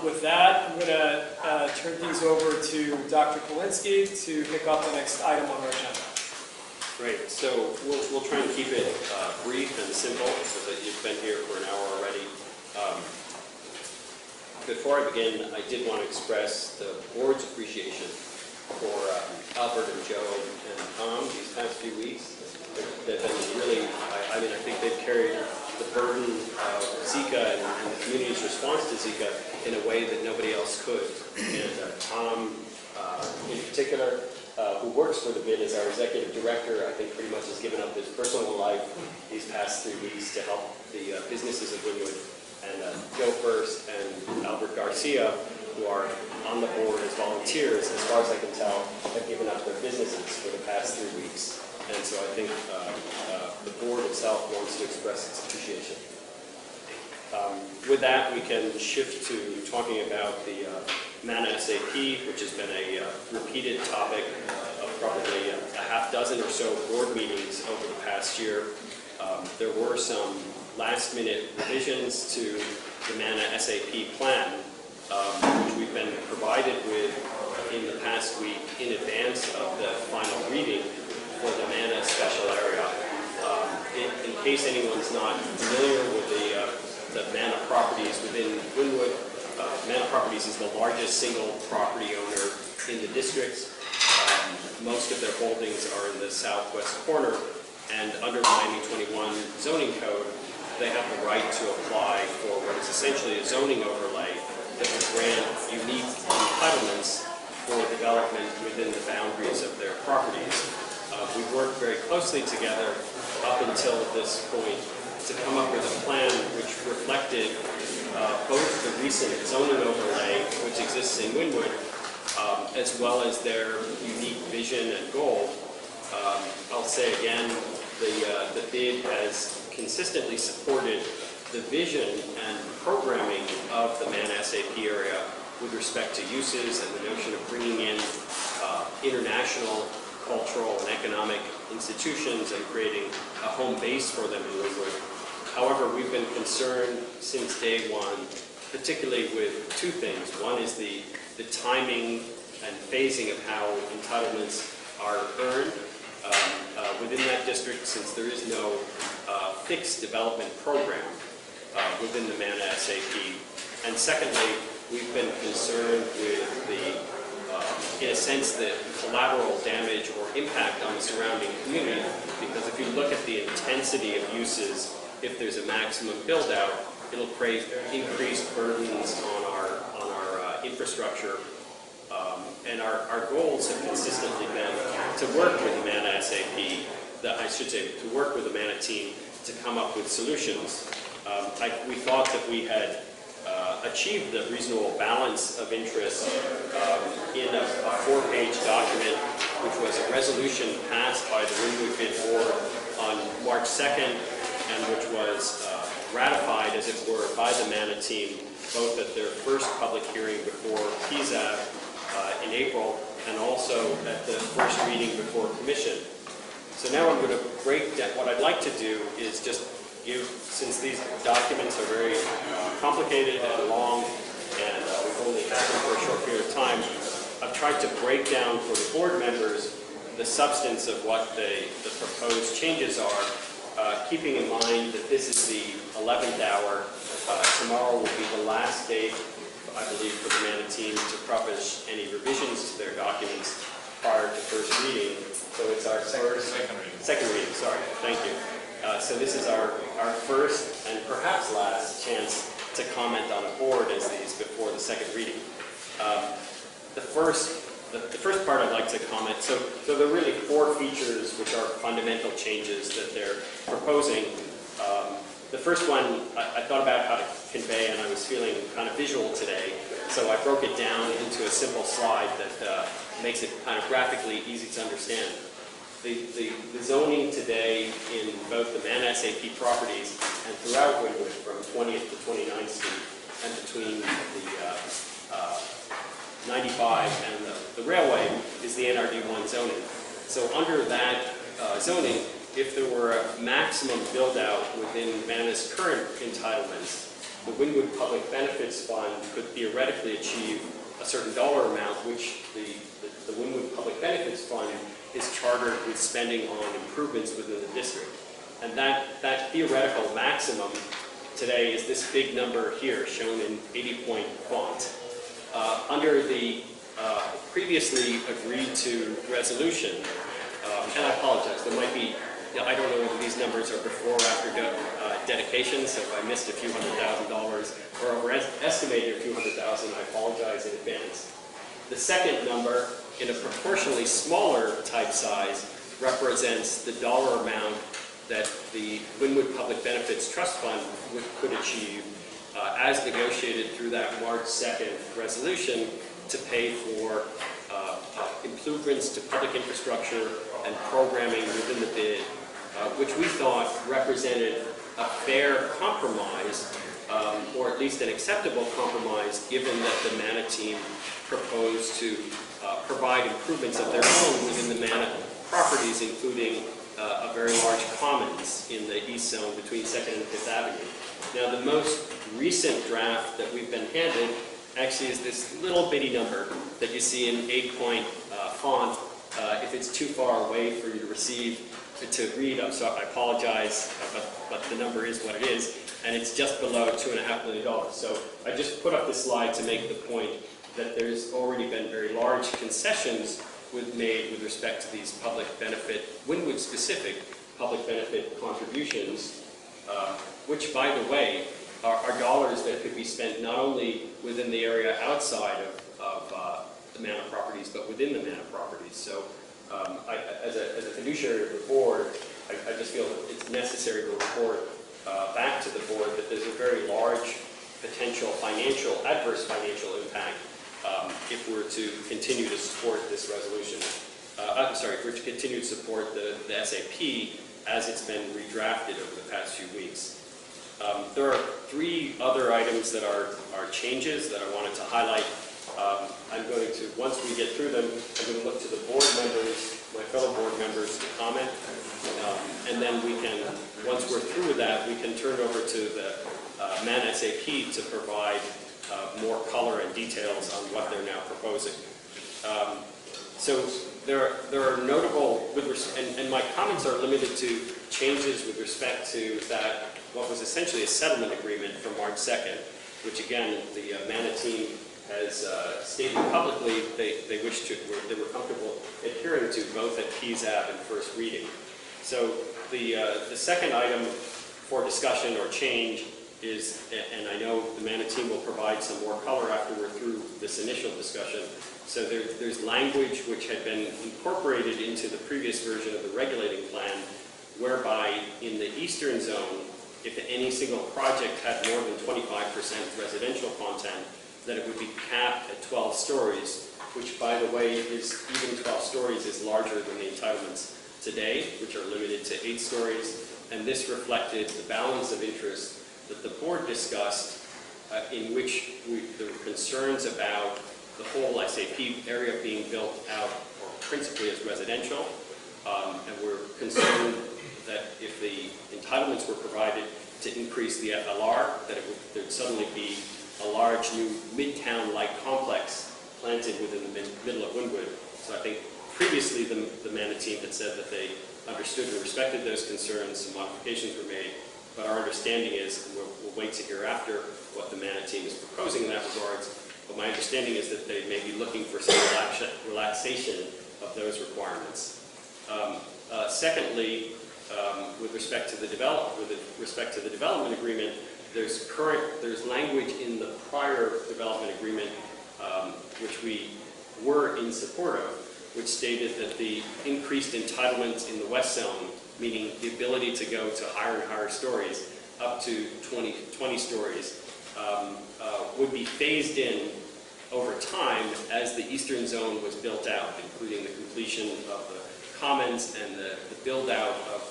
With that, I'm going to turn things over to Dr. Polinsky to pick up the next item on our agenda. Great. So we'll try and keep it brief and simple so that you've been here for an hour already. Before I begin, I did want to express the board's appreciation for Albert and Joe and Tom these past few weeks. They've been really, I think they've carried the burden of Zika and the community's response to Zika in a way that nobody else could. And Tom, in particular, who works for the BID as our executive director, I think pretty much has given up his personal life these past 3 weeks to help the businesses of Wynwood. And Joe First and Albert Garcia, who are on the board as volunteers, as far as I can tell, have given up their businesses for the past 3 weeks. And so I think the board itself wants to express its appreciation. With that, we can shift to talking about the MANA SAP, which has been a repeated topic of probably a half dozen or so board meetings over the past year. There were some last-minute revisions to the MANA SAP plan, which we've been provided with in the past week in advance of the final reading for the MANA special area. In case anyone's not familiar with the MANA properties within Wynwood, MANA Properties is the largest single property owner in the district. Most of their holdings are in the southwest corner, and under Miami 21 zoning code, they have the right to apply for what is essentially a zoning overlay that will grant unique entitlements for development within the boundaries of their properties. We've worked very closely together up until this point to come up with a plan which reflected both the recent zoning overlay which exists in Wynwood, as well as their unique vision and goal. I'll say again, the BID has consistently supported the vision and programming of the MANA SAP area with respect to uses and the notion of bringing in international, cultural, and economic institutions and creating a home base for them in Wynwood. However, we've been concerned since day one, particularly with two things. One is the timing and phasing of how entitlements are earned within that district, since there is no fixed development program within the MANA SAP. And secondly, we've been concerned with in a sense, the collateral damage or impact on the surrounding community, because if you look at the intensity of uses, if there's a maximum build-out, it'll create increased burdens on our infrastructure. And our goals have consistently been to work with the MANA SAP, to work with the MANA team to come up with solutions. We thought that we had achieved the reasonable balance of interest in a 4-page document, which was a resolution passed by the Wynwood BID board on March 2nd, and which was ratified, as it were, by the MANA team, both at their first public hearing before PZAB in April, and also at the first reading before Commission. So now I'm going to break down. What I'd like to do is just give, since these documents are very complicated and long, and we've only had them for a short period of time, I've tried to break down for the board members the substance of what the proposed changes are, keeping in mind that this is the 11th hour. Tomorrow will be the last day, I believe, for the MANA team to publish any revisions to their documents prior to first reading. So it's our second reading, sorry, thank you. So this is our first and perhaps last chance to comment on a board as these before the second reading. The first part I'd like to comment, so there are really 4 features which are fundamental changes that they're proposing. The first one, I thought about how to convey, and I was feeling kind of visual today, so I broke it down into a simple slide that makes it kind of graphically easy to understand. The zoning today in both the MANA SAP properties and throughout Wynwood, from 20th to 29th Street, and between the 95 and the railway, is the NRD1 zoning. So under that zoning, if there were a maximum build-out within MANA's current entitlements, the Wynwood Public Benefits Fund could theoretically achieve a certain dollar amount, which the Wynwood Public Benefits Fund is chartered with spending on improvements within the district. And that theoretical maximum today is this big number here, shown in 80-point font. Under the previously agreed to resolution, and I apologize, there might be, I don't know whether these numbers are before or after dedication, so if I missed a few $100,000 or overestimated a few $100,000, I apologize in advance. The second number, in a proportionally smaller type size, represents the dollar amount that the Wynwood Public Benefits Trust Fund could achieve as negotiated through that March 2nd resolution to pay for improvements to public infrastructure and programming within the bid, which we thought represented a fair compromise, or at least an acceptable compromise, given that the MANA team proposed to provide improvements of their own within the MANA properties, including a very large commons in the east zone between 2nd and 5th Avenue. Now, the most recent draft that we've been handed actually is this little bitty number that you see in 8-point font. If it's too far away for you to read, I'm sorry, I apologize, but the number is what it is, and it's just below $2.5 million. So I just put up this slide to make the point that there's already been very large concessions made with respect to these public benefit, Wynwood-specific public benefit contributions, which, by the way, are dollars that could be spent not only within the area outside of the MANA properties, but within the MANA properties. So as a fiduciary of the board, I just feel it's necessary to report back to the board that there's a very large potential adverse financial impact if we're to continue to support this resolution. If we're to continue to support the SAP as it's been redrafted over the past few weeks. There are 3 other items that are changes that I wanted to highlight. I'm going to, once we get through them, I'm going to look to the board members, my fellow board members, to comment. And then we can, once we're through with that, we can turn over to the MANA SAP to provide more color and details on what they're now proposing. So there are notable, and my comments are limited to changes with respect to that, what was essentially a settlement agreement from March 2nd, which again, the MANA team has stated publicly they were comfortable adhering to both at PZAB and first reading. So the second item for discussion or change is, and I know the MANA team will provide some more color after we're through this initial discussion. So there's language which had been incorporated into the previous version of the regulating plan, whereby in the eastern zone, if any single project had more than 25% residential content, that it would be capped at 12 stories, which, by the way, is even 12 stories is larger than the entitlements today, which are limited to 8 stories. And this reflected the balance of interest that the board discussed, in which there were concerns about the whole SAP area being built out, or principally as residential, and we're concerned that if the entitlements were provided to increase the FLR, that there'd suddenly be a large new midtown-like complex planted within the middle of Wynwood. So I think previously the MANA team had said that they understood and respected those concerns. Some modifications were made, but our understanding is, and we'll wait to hear after what the MANA team is proposing in that regards, but my understanding is that they may be looking for some relaxation of those requirements. Secondly, with respect to the development agreement, there's language in the prior development agreement which we were in support of, which stated that the increased entitlements in the west zone, meaning the ability to go to higher and higher stories, up to 20 stories, would be phased in over time as the eastern zone was built out, including the completion of the commons and the build out of,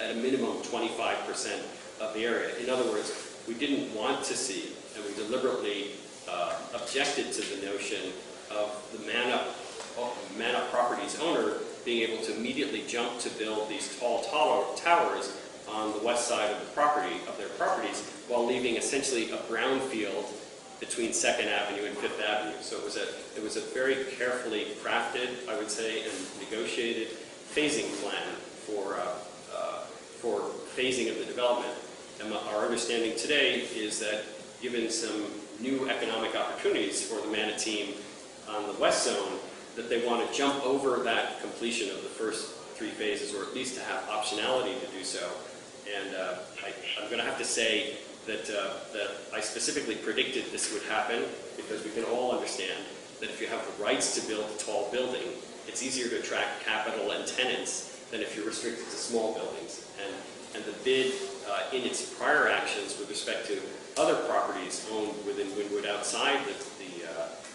at a minimum, 25% of the area. In other words, we didn't want to see, and we deliberately objected to the notion of the MANA properties owner being able to immediately jump to build these tall towers on the west side of the property, of their properties, while leaving essentially a brownfield between 2nd Avenue and 5th Avenue. So it was a very carefully crafted, I would say, and negotiated phasing plan for phasing of the development. And our understanding today is that given some new economic opportunities for the Manna team on the west zone, that they want to jump over that completion of the first 3 phases, or at least to have optionality to do so. And I'm going to have to say that I specifically predicted this would happen, because we can all understand that if you have the rights to build a tall building, it's easier to attract capital and tenants than if you're restricted to small buildings. And the bid in its prior actions with respect to other properties owned within Wynwood outside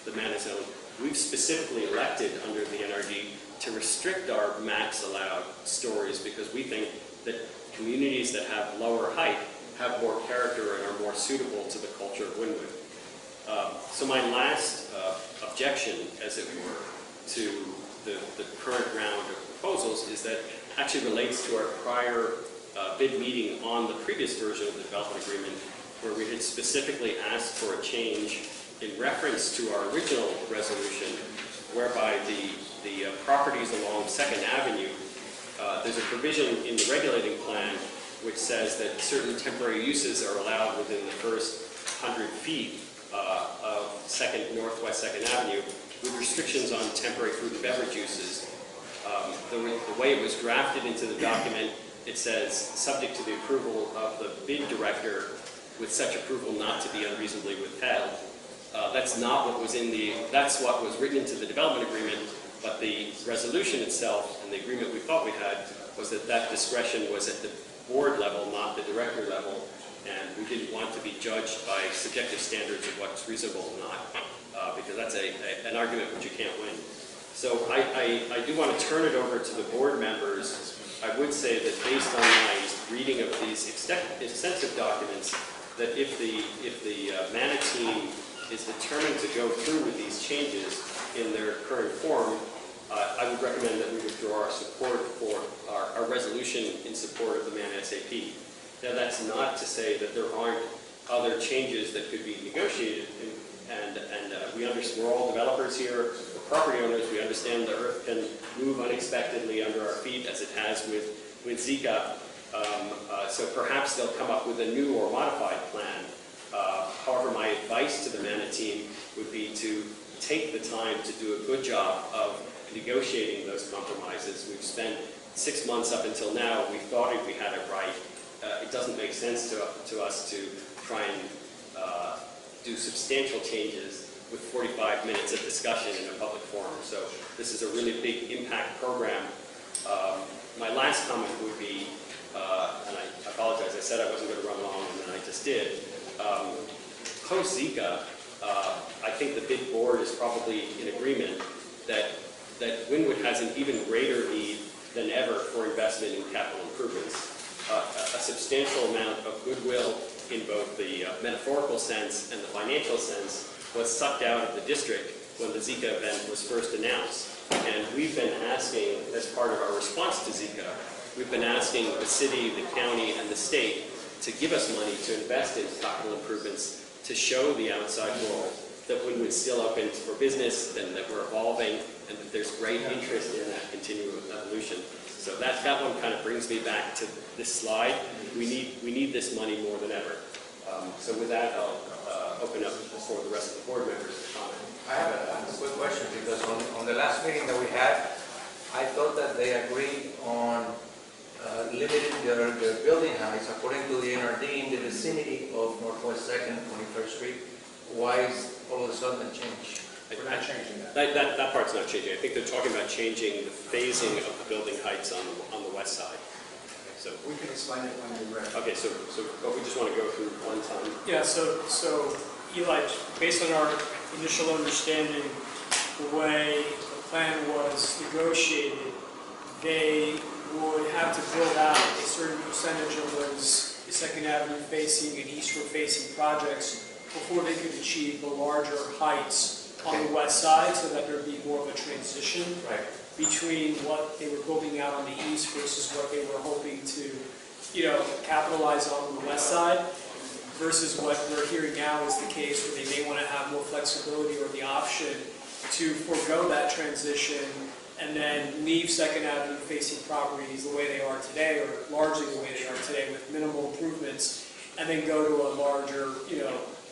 the Manna zone, we've specifically elected under the NRD to restrict our max allowed stories, because we think that communities that have lower height have more character and are more suitable to the culture of Wynwood. So my last objection, as it were, to the current round of proposals is that actually relates to our prior bid meeting on the previous version of the development agreement, where we had specifically asked for a change in reference to our original resolution, whereby the properties along 2nd Avenue, there's a provision in the regulating plan which says that certain temporary uses are allowed within the first 100 feet of Northwest 2nd Avenue, with restrictions on temporary food and beverage uses. The way it was drafted into the document, it says, subject to the approval of the bid director, with such approval not to be unreasonably withheld. That's not what was that's what was written into the development agreement, but the resolution itself and the agreement we thought we had was that discretion was at the board level, not the director level, and we didn't want to be judged by subjective standards of what's reasonable or not, because that's an argument which you can't win. So I do want to turn it over to the board members. I would say that based on my reading of these extensive documents, that if the Manna team is determined to go through with these changes in their current form, I would recommend that we withdraw our support for our resolution in support of the Manna SAP. Now, that's not to say that there aren't other changes that could be negotiated, and we're all developers here, we're property owners. We understand the earth can move unexpectedly under our feet, as it has with Zika. So perhaps they'll come up with a new or modified plan. However, my advice to the Manna team would be to take the time to do a good job of negotiating those compromises. We've spent 6 months up until now. We thought if we had it right. It doesn't make sense to us to try and do substantial changes with 45 minutes of discussion in a public forum. So this is a really big impact program. My last comment would be, and I apologize, I said I wasn't going to run long, and then I just did. Post-Zika, I think the big board is probably in agreement that Wynwood has an even greater need than ever for investment in capital improvements. A substantial amount of goodwill in both the metaphorical sense and the financial sense was sucked out of the district when the Zika event was first announced. And we've been asking, as part of our response to Zika, we've been asking the city, the county, and the state to give us money to invest in capital improvements to show the outside world that Wynwood's still open for business and that we're evolving and that there's great interest in that continuum of evolution. So that one kind of brings me back to this slide. We need this money more than ever. So with that, I'll open up for the rest of the board members to comment. I have a quick question, because on the last meeting that we had, I thought that they agreed on limiting their building heights according to the NRD in the vicinity of Northwest 2nd, 21st Street. Why is all of a sudden a change? We're not changing that. That part's not changing. I think they're talking about changing the phasing of the building heights on the west side. So We can explain it when you're ready. okay, but we just want to go through one time. Yeah, so Eli, based on our initial understanding, the way the plan was negotiated, they would have to build out a certain percentage of those 2nd Avenue facing and eastward facing projects before they could achieve the larger heights on the west side, so that there'd be more of a transition between what they were building out on the east versus what they were hoping to capitalize on the west side versus what we're hearing now is the case where they may want to have more flexibility or the option to forego that transition and then leave Second Avenue facing properties the way they are today, or largely the way they are today with minimal improvements, and then go to a larger,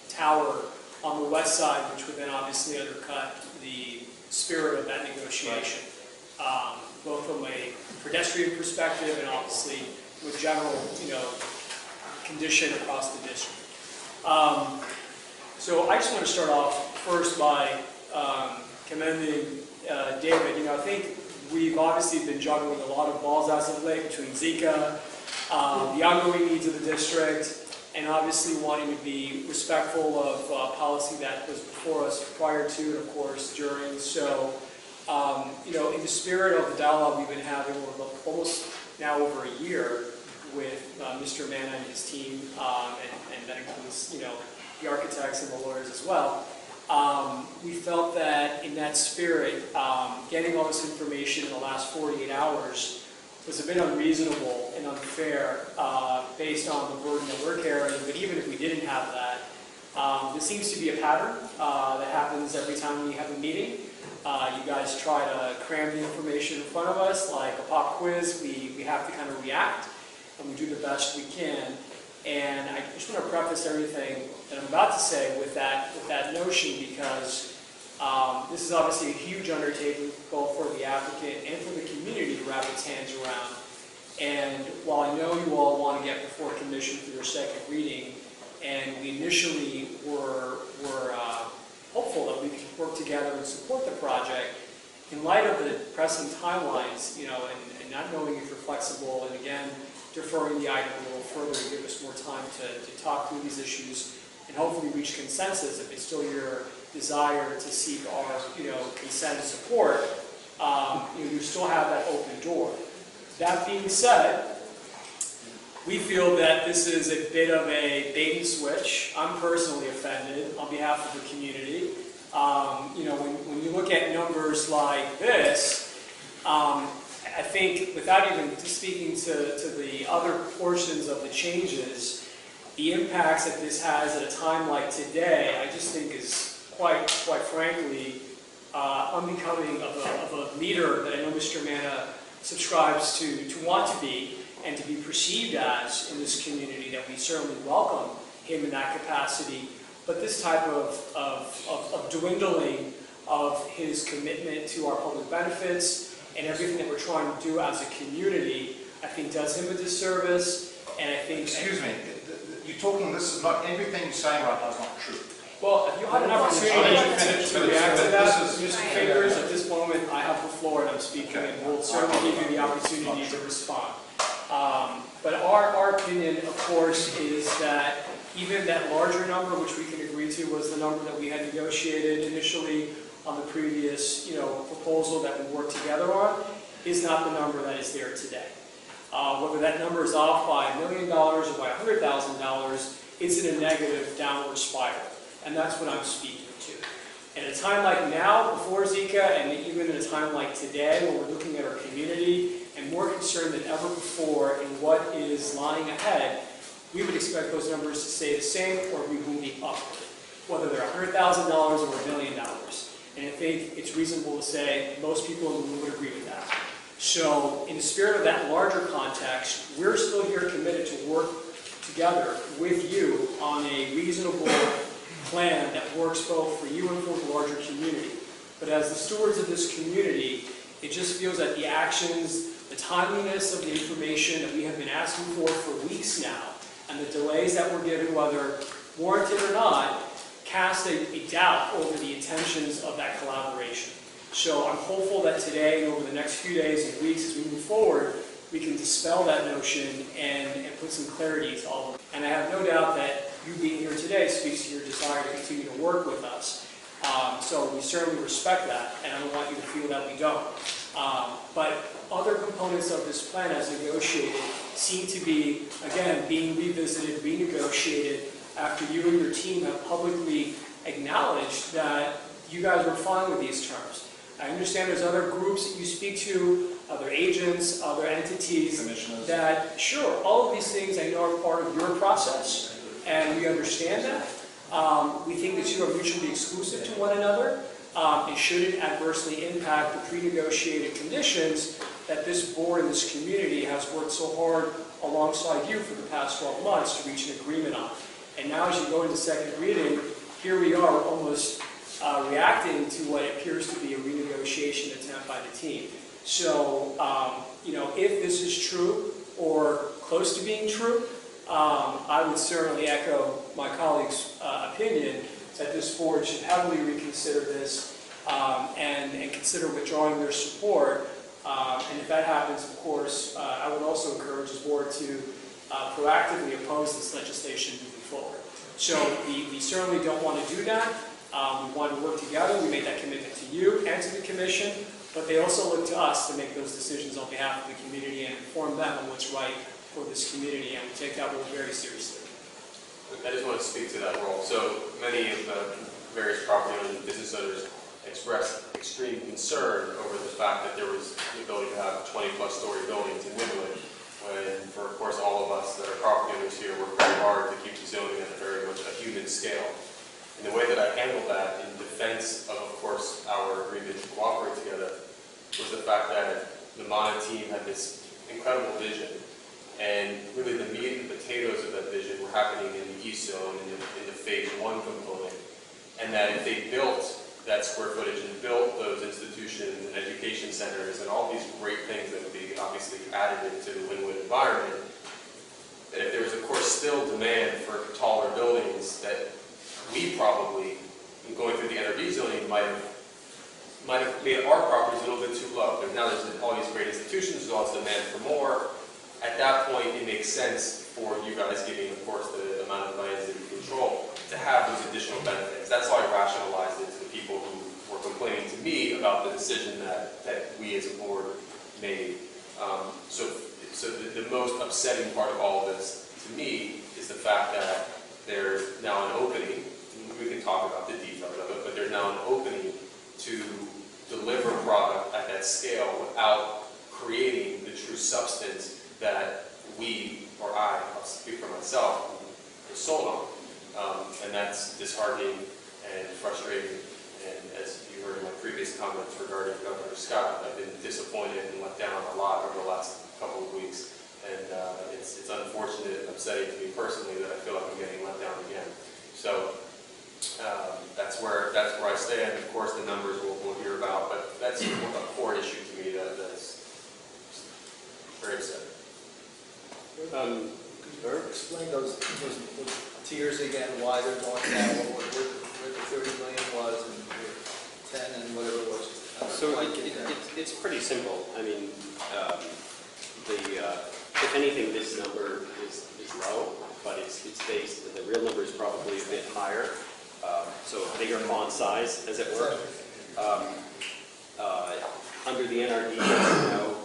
tower on the west side, which would then obviously undercut the spirit of that negotiation, both from a pedestrian perspective and obviously with general, condition across the district. So I just want to start off first by commending David. I think we've obviously been juggling a lot of balls as of late between Zika, the ongoing needs of the district, and obviously wanting to be respectful of policy that was before us prior to and, of course, during. So, in the spirit of the dialogue we've been having over almost now over a year with Mr. Manna and his team, and that includes, the architects and the lawyers as well, we felt that in that spirit, getting all this information in the last 48 hours was a bit unreasonable and unfair based on the burden that we're carrying. But even if we didn't have that, this seems to be a pattern that happens every time we have a meeting. You guys try to cram the information in front of us like a pop quiz. We have to kind of react, and we do the best we can. And I just want to preface everything that I'm about to say with that notion, because this is obviously a huge undertaking both for the applicant and for the community to wrap its hands around. And while I know you all want to get before commission for your second reading, and we initially were hopeful that we could work together and support the project, in light of the pressing timelines, and not knowing if you're flexible, and again, deferring the item a little further to give us more time to talk through these issues and hopefully reach consensus if it's still your desire to seek our, consent and support, you still have that open door. That being said, we feel that this is a bit of a bait and switch. I'm personally offended on behalf of the community. When you look at numbers like this, I think, without even speaking to the other portions of the changes, the impacts that this has at a time like today, I just think is quite frankly, unbecoming of a leader that I know Mr. Manna subscribes to want to be and to be perceived as in this community, that we certainly welcome him in that capacity. But this type of dwindling of his commitment to our public benefits and everything that we're trying to do as a community, I think does him a disservice. And I think... Excuse me, you're talking, this is not, everything you're saying right now is not true. Well, if you had an opportunity to react to that, Mr. Fingers, at this moment I have the floor and I'm speaking, and we'll certainly give you the opportunity to respond. But our opinion, of course, is that even that larger number, which we can agree to was the number that we had negotiated initially on the previous proposal that we worked together on, is not the number that is there today. Whether that number is off by $1 million or by $100,000, it's in a negative downward spiral. And that's what I'm speaking to. At a time like now, before Zika, and even at a time like today, when we're looking at our community and more concerned than ever before in what is lying ahead, we would expect those numbers to stay the same or be moving upward, whether they're $100,000 or $1 million. And I think it's reasonable to say most people in the room would agree with that. So in the spirit of that larger context, we're still here committed to work together with you on a reasonable plan that works both for you and for the larger community. But as the stewards of this community, it just feels that the actions, the timeliness of the information that we have been asking for weeks now, and the delays that we're given, whether warranted or not, cast a doubt over the intentions of that collaboration. So I'm hopeful that today and over the next few days and weeks as we move forward, we can dispel that notion and put some clarity to all of it. And I have no doubt that you being here today speaks to your desire to continue to work with us. So we certainly respect that, and I don't want you to feel that we don't. But other components of this plan as negotiated seem to be, again, being revisited, renegotiated after you and your team have publicly acknowledged that you guys were fine with these terms. I understand there's other groups that you speak to other agents, other entities. Commissioners. That, sure, all of these things I know are part of your process, and we understand that. We think the two are mutually exclusive to one another. It shouldn't adversely impact the pre-negotiated conditions that this board and this community has worked so hard alongside you for the past 12 months to reach an agreement on. And now as you go into second reading, here we are almost reacting to what appears to be a renegotiation attempt by the team. So, if this is true or close to being true, I would certainly echo my colleague's opinion that this board should heavily reconsider this and consider withdrawing their support. And if that happens, of course, I would also encourage this board to proactively oppose this legislation moving forward. So we certainly don't want to do that. We want to work together. We made that commitment to you and to the commission, but they also look to us to make those decisions on behalf of the community and inform them on what's right for this community, and we take that role very seriously. I just want to speak to that role. So many of the various property owners and business owners expressed extreme concern over the fact that there was the ability to have 20-plus story buildings in Wynwood, when for, of course, all of us that are property owners here work very hard to keep the zoning at a very much a human scale. And the way that I handled that in defense of course, our agreement to cooperate together was the fact that the Mana team had this incredible vision. And really the meat and potatoes of that vision were happening in the East Zone, in the Phase 1 component. And that if they built that square footage and built those institutions and education centers and all these great things that would be obviously additive to the Wynwood environment, that if there was, of course, still demand for taller buildings, that we probably, in going through the NRD zoning, might have made our properties a little bit too low. Now there's all these great institutions, there's all this demand for more. At that point, it makes sense for you guys, giving, of course, the amount of lands that you control, to have those additional benefits. That's how I rationalized it to the people who were complaining to me about the decision that we as a board made. So the most upsetting part of all of this, to me, is the fact that there's now an opening. We can talk about the details of it, but there's now an opening to deliver product at that scale without creating the true substance that we, or I'll speak for myself, was sold on. And that's disheartening and frustrating. And as you heard in my previous comments regarding Governor Scott, I've been disappointed and let down a lot over the last couple of weeks. And it's unfortunate and upsetting to me personally that I feel like I'm getting let down again. So that's where I stand. Of course, the numbers we'll hear about, but that's a core issue to me that's very upsetting. Explain those tiers again, why they're going down, where the 30 million was, and 10 and whatever it was. So it's pretty simple. I mean, if anything, this number is low, but it's based, the real number is probably a bit higher. So a bigger font size, as it were. Under the NRD, as you know,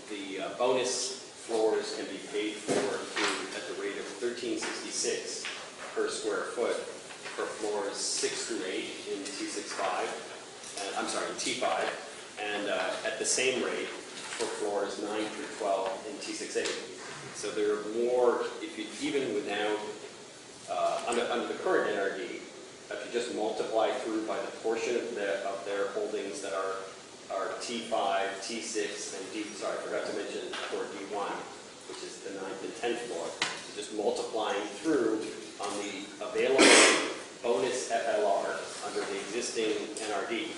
the bonus floors can be paid for at the rate of $13.66 per square foot for floors 6 through 8 in T65. I'm sorry, in T5, and at the same rate for floors 9 through 12 in T68. So there are more, even without, under the current NRD, if you just multiply through by the portion of their holdings that are T5, T6, and I forgot to mention for D1, which is the 9th and 10th floor. So just multiplying through on the available bonus FLR under the existing NRD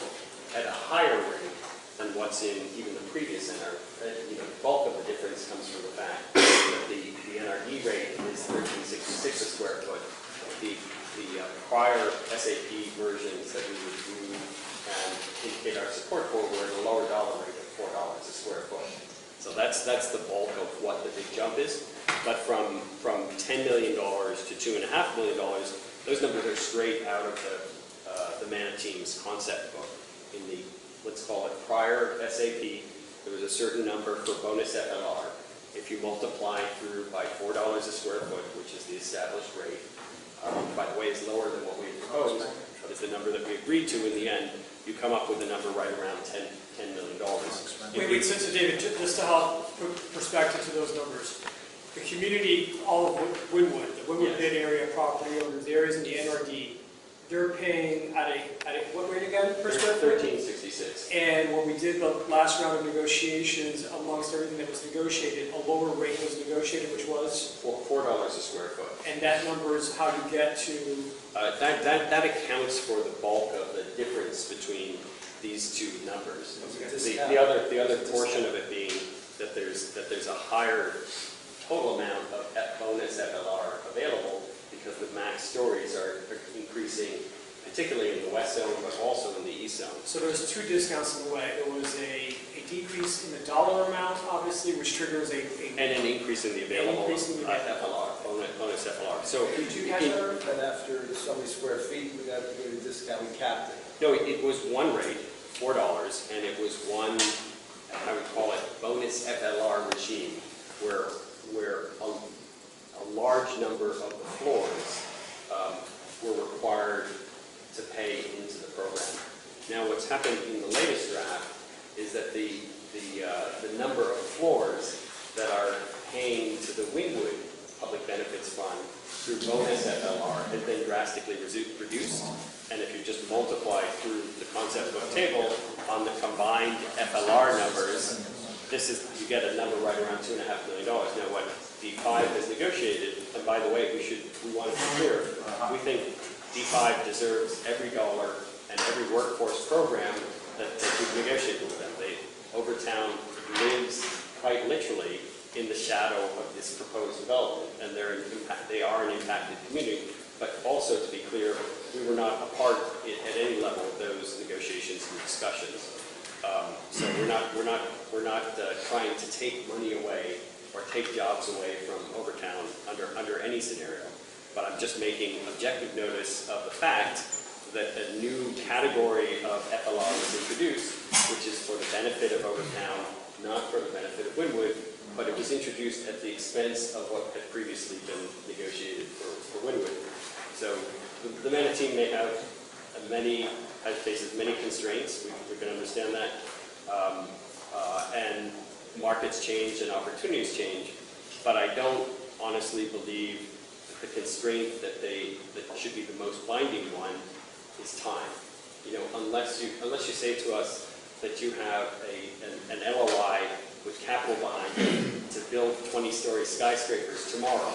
at a higher rate than what's in even the previous NRD. The bulk of the difference comes from the fact that the NRD rate is $13.66 a square foot. The prior SAP versions that we reviewed and indicate our support for were at a lower dollar rate of $4 a square foot. So that's the bulk of what the big jump is. But from $10 million to $2.5 million, those numbers are straight out of the Mana team's concept book. In the, let's call it prior SAP, there was a certain number for bonus FLR. If you multiply through by $4 a square foot, which is the established rate, by the way, it's lower than what we proposed, but it's the number that we agreed to in the end. You come up with a number right around $10 million. Wait, so David, just to help put perspective to those numbers, the community, all of Wynwood, the Wynwood Yes. Bid area property owners, the areas in the NRD, they're paying at a what rate again per square foot? $13.66. And when we did the last round of negotiations, amongst everything that was negotiated, a lower rate was negotiated, which was, $4 a square foot. and that number is how you get to, That accounts for the bulk of the difference between these two numbers. The other portion of it being that there's a higher total amount of bonus FLR available because the max stories are increasing, particularly in the west zone, but also in the east zone. so there's two discounts in the way. There was a decrease in the dollar amount, obviously, which triggers a And an increase in the available increase in the FLR, bonus FLR. So Did you catch that? That after so many square feet, we got to give a discount, we capped it. no, it was one rate, $4, and it was one, I would call it bonus FLR regime, where a large number of the floors were required to pay into the program. Now, what's happened in the latest draft is that the number of floors that are paying to the Wynwood Public Benefits Fund through bonus FLR has been drastically reduced. And if you just multiply through the concept book table on the combined FLR numbers, you get a number right around $2.5 million. Now, what D5 has negotiated, and by the way, we want to be clear, we think D5 deserves every dollar and every workforce program that we've negotiated with them. Overtown lives quite literally in the shadow of this proposed development, and they are an impacted community. But also, to be clear, we were not a part at any level of those negotiations and discussions. So we're not trying to take money away or take jobs away from Overtown under any scenario. But I'm just making objective notice of the fact that a new category of FLR was introduced, which is for the benefit of Overtown, not for the benefit of Wynwood, but it was introduced at the expense of what had previously been negotiated for Wynwood. So the Manna team may have faces many constraints, we can understand that, and markets change and opportunities change, but I don't honestly believe the constraint that should be the most binding one is time. Unless you say to us that you have an LOI with capital behind it to build 20-story skyscrapers tomorrow,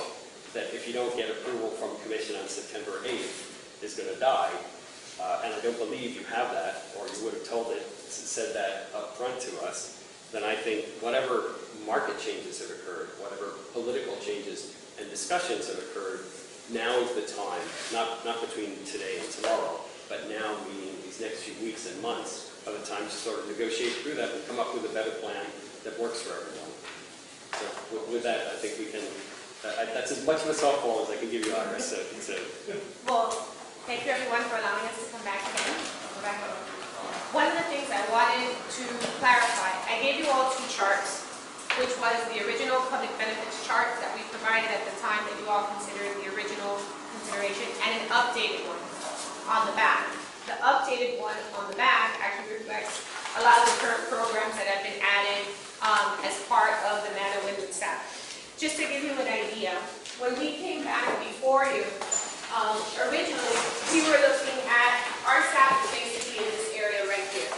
that if you don't get approval from Commission on September 8th is going to die, and I don't believe you have that, or you would have said that up front to us, then I think whatever market changes have occurred, whatever political changes and discussions have occurred, now is the time, not between today and tomorrow, but now, meaning these next few weeks and months, are the time to sort of negotiate through that and come up with a better plan that works for everyone. So with that, I think we can, that's as much of a softball as I can give you, Iris. Well, thank you everyone for allowing us to come back again. One of the things I wanted to clarify, I gave you all two charts, which was the original public benefits chart that we provided at the time that you all considered the original consideration, and an updated one on the back. The updated one on the back actually reflects a lot of the current programs that have been added as part of the Manna Wynwood staff. Just to give you an idea, when we came back before you, originally we were looking at our staff is basically in this area right here.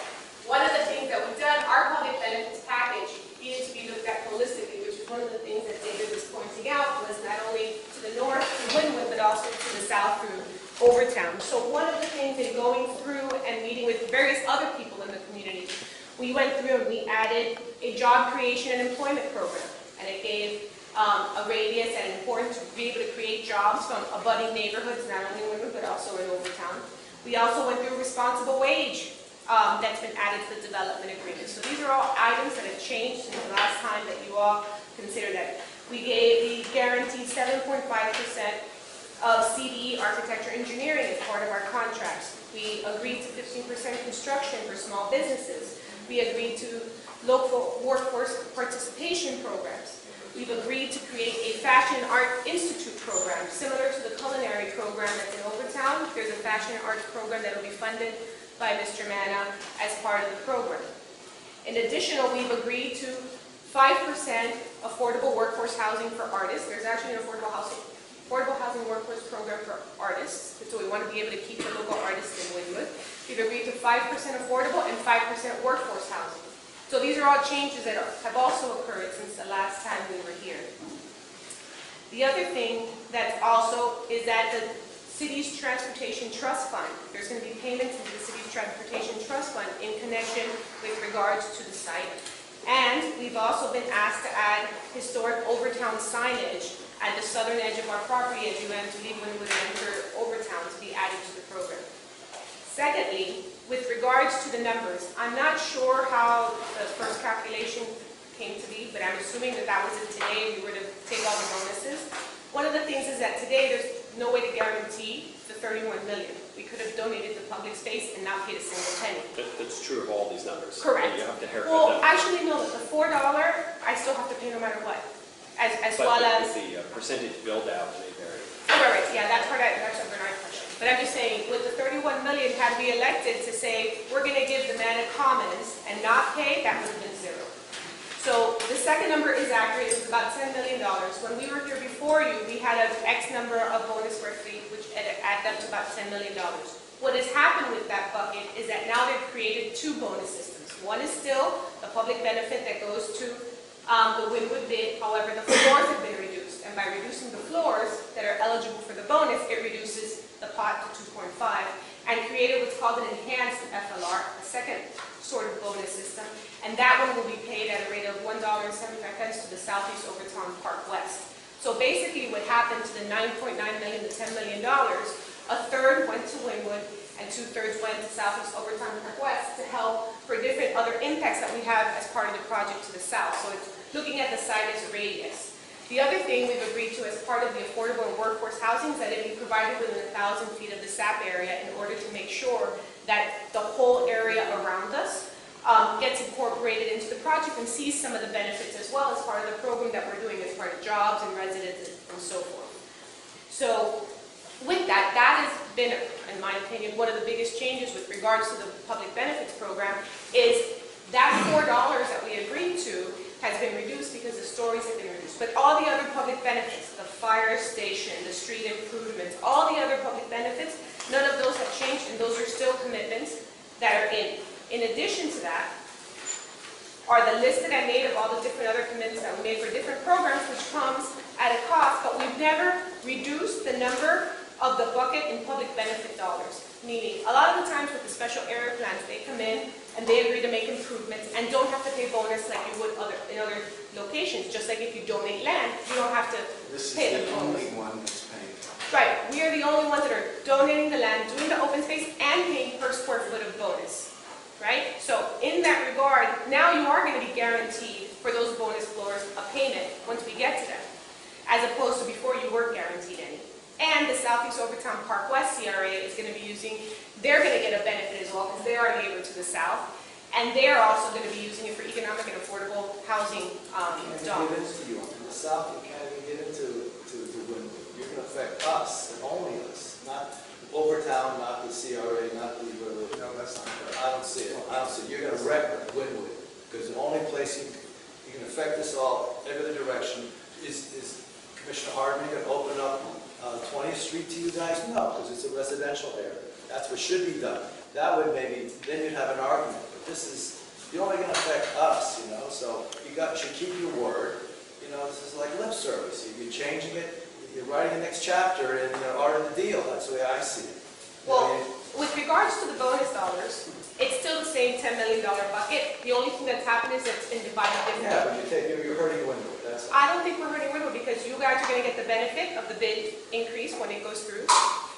One of the things that we've done, our public benefits package needed to be looked at holistically, which is one of the things that David was pointing out, was not only to the north, to Wynwood, but also to the south through Overtown. So one of the things in going through and meeting with various other people in the community, we went through and we added a job creation and employment program, and it gave a radius and importance to be able to create jobs from abutting neighborhoods, not only in Wynwood, but also in Overtown. We also went through a responsible wage that's been added to the development agreement. So these are all items that have changed since the last time that you all considered that. We guaranteed 7.5% of CDE architecture engineering as part of our contracts. We agreed to 15% construction for small businesses. We agreed to local workforce participation programs. we've agreed to create a Fashion and Art Institute program, similar to the culinary program that's in Overtown. There's a Fashion and Arts program that will be funded by Mr. Manna as part of the program. In addition, we've agreed to 5% affordable workforce housing for artists. There's actually an affordable housing workforce program for artists, so we want to be able to keep the local artists in Wynwood. We've agreed to 5% affordable and 5% workforce housing. So these are all changes that have also occurred since the last time we were here. The other thing that also is that the city's transportation trust fund, there's going to be payments into the city's transportation trust fund in connection with regards to the site. And we've also been asked to add historic Overtown signage at the southern edge of our property as you leave Wynwood and enter Overtown to be added to the program. Secondly, with regards to the numbers, I'm not sure how the first calculation came to be, but I'm assuming that that was it today. We were to take all the bonuses. One of the things is that today there's no way to guarantee the 31 million. We could have donated the public space and not paid a single penny. That's true of all these numbers. Correct. You have to haircut Well, them. actually, no, the $4, I still have to pay no matter what, as But well as. the percentage build out may vary. Oh, right, yeah, that's a Bernard question. But I'm just saying, with the 31 million, had we elected to say, we're going to give the Manna Commons and not pay, that would have been zero. So the second number is accurate, it was about $10 million. When we were here before you, we had an X number of bonus square feet, which added up to about $10 million. What has happened with that bucket is that now they've created two bonus systems. One is still the public benefit that goes to the Wynwood bid, however, the floors have been reduced. And by reducing the floors that are eligible for the bonus, it reduces the pot to 2.5 and created what's called an enhanced FLR, a second sort of bonus system. And that one will be paid at a rate of $1.75 to the Southeast Overtown Park West. So basically what happened to the $9.9 million to $10 million, a third went to Wynwood and 2/3 went to Southeast Overtown Park West to help for different other impacts that we have as part of the project to the south. So it's looking at the site as a radius. The other thing we've agreed to as part of the affordable and workforce housing is that it be provided within 1,000 feet of the SAP area in order to make sure that the whole area around us gets incorporated into the project and sees some of the benefits as well as part of the program that we're doing as part of jobs and residents and so forth. So with that, that has been, in my opinion, one of the biggest changes with regards to the public benefits program is that $4 that we agreed to has been reduced because the stories have been reduced. But all the other public benefits, the fire station, the street improvements, all the other public benefits, none of those have changed and those are still commitments that are in. In addition to that, are the list that I made of all the different other commitments that we made for different programs, which comes at a cost, but we've never reduced the number of the bucket in public benefit dollars. Meaning, a lot of the times with the special area plans, they come in and they agree to make improvements and don't have to pay bonus like you would in other locations. Just like if you donate land, you don't have to pay the bonus. This is the only one that's paying. Right, we are the only ones that are donating the land, doing the open space, and paying per square foot of bonus. Right? So in that regard, now you are going to be guaranteed for those bonus floors a payment once we get to them, as opposed to before you weren't guaranteed any. And the Southeast Overtown Park West CRA is going to be using, they're going to get a benefit as well because they are a neighbor to the south. And they're also going to be using it for economic and affordable housing dollars. In the south, you can't even get into Wynwood. You're going to affect us and only us, not Overtown, not the CRA, not the... No, that's not correct. I don't see it. I don't see it. You're going to wreck Wynwood because the only place you can affect us all, every other direction, is Commissioner Hardman going to open up 20th Street to you guys? No, because it's a residential area. That's what should be done. That would maybe, then you'd have an argument. But this is, you're only going to affect us, you know, so you should keep your word. You know, this is like lip service. You're changing it, you're writing the next chapter in Art of the Deal. That's the way I see it. Well, with regards to the bonus dollars, it's still the same $10 million bucket. The only thing that's happened is it's been divided differently. Yeah, but you're hurting Wynwood. That's I don't think we're hurting Wynwood because you guys are going to get the benefit of the bid increase when it goes through.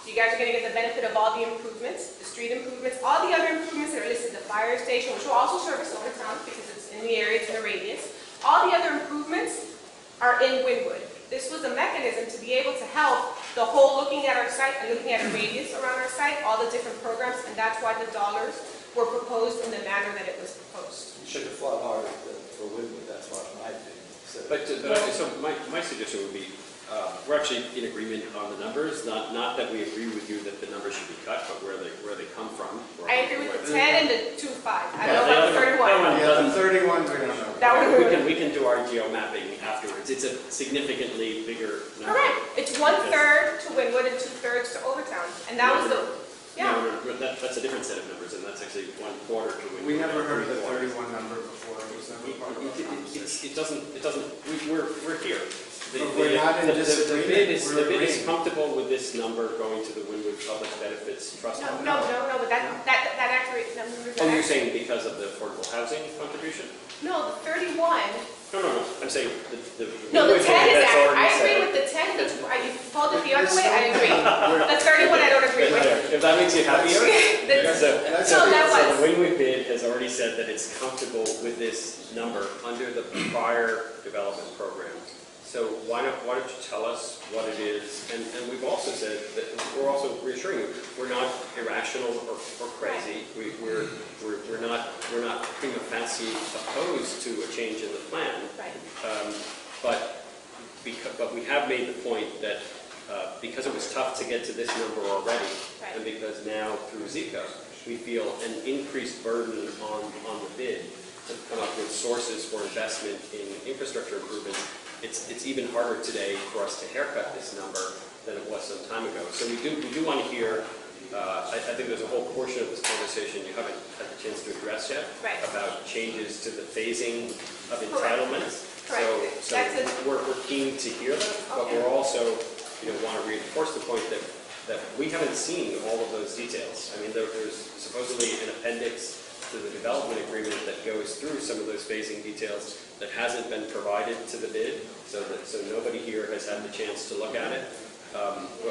You guys are going to get the benefit of all the improvements, the street improvements, all the other improvements that are listed, the fire station, which will also service Overtown because it's in the area, it's in the radius. All the other improvements are in Wynwood. This was a mechanism to be able to help the whole looking at our site and looking at a radius around our site, all the different programs, and that's why the dollars were proposed in the manner that it was proposed. You should have fought harder for Wynwood. That's my opinion. So my suggestion would be, we're actually in agreement on the numbers, not that we agree with you that the numbers should be cut, but where they come from. I agree with the 10 and the 2.5. I don't know about the 31. Yeah, the 31, we don't know. That would We can do our geomapping afterwards. It's a significantly bigger number. Correct. It's 1/3 to Wynwood and 2/3 to Overtown. And that was the, yeah. No, that's a different set of numbers, and that's actually 1/4 to Wynwood. We never heard of the 3/4. 31 number before, it was never part of the It doesn't, we're here. But we're not in disagreement, The bid is agreeing. comfortable with this number going to the Wynwood Public Benefits Trust No, Fund. but that actually, that moves Oh, you're back. saying because of the affordable housing contribution? No, the 31. No, I'm saying the. No, the Wynwood 10 is that's that. already I set agree up. with the 10. You called it the other way, I agree. The 31 I don't agree with. If that makes you happier. The- So No, that the was. Wynwood bid has already said that it's comfortable with this number under the prior development program. So why don't you tell us what it is? And we've also said that we're also reassuring you, we're not irrational or crazy. We're not prima facie opposed to a change in the plan. Right. But we have made the point that because it was tough to get to this number already, Right. and because now through Zico, we feel an increased burden on the bid to come up with sources for investment in infrastructure improvements, it's even harder today for us to haircut this number than it was some time ago. So we do want to hear, I think there's a whole portion of this conversation you haven't had the chance to address yet, Right. about changes to the phasing of Correct. entitlements. Correct. So That's we're keen to hear that, but Okay. we're also, want to reinforce the point that we haven't seen all of those details. I mean, there's supposedly an appendix to the development agreement that goes through some of those phasing details that hasn't been provided to the bid, so nobody here has had the chance to look at it.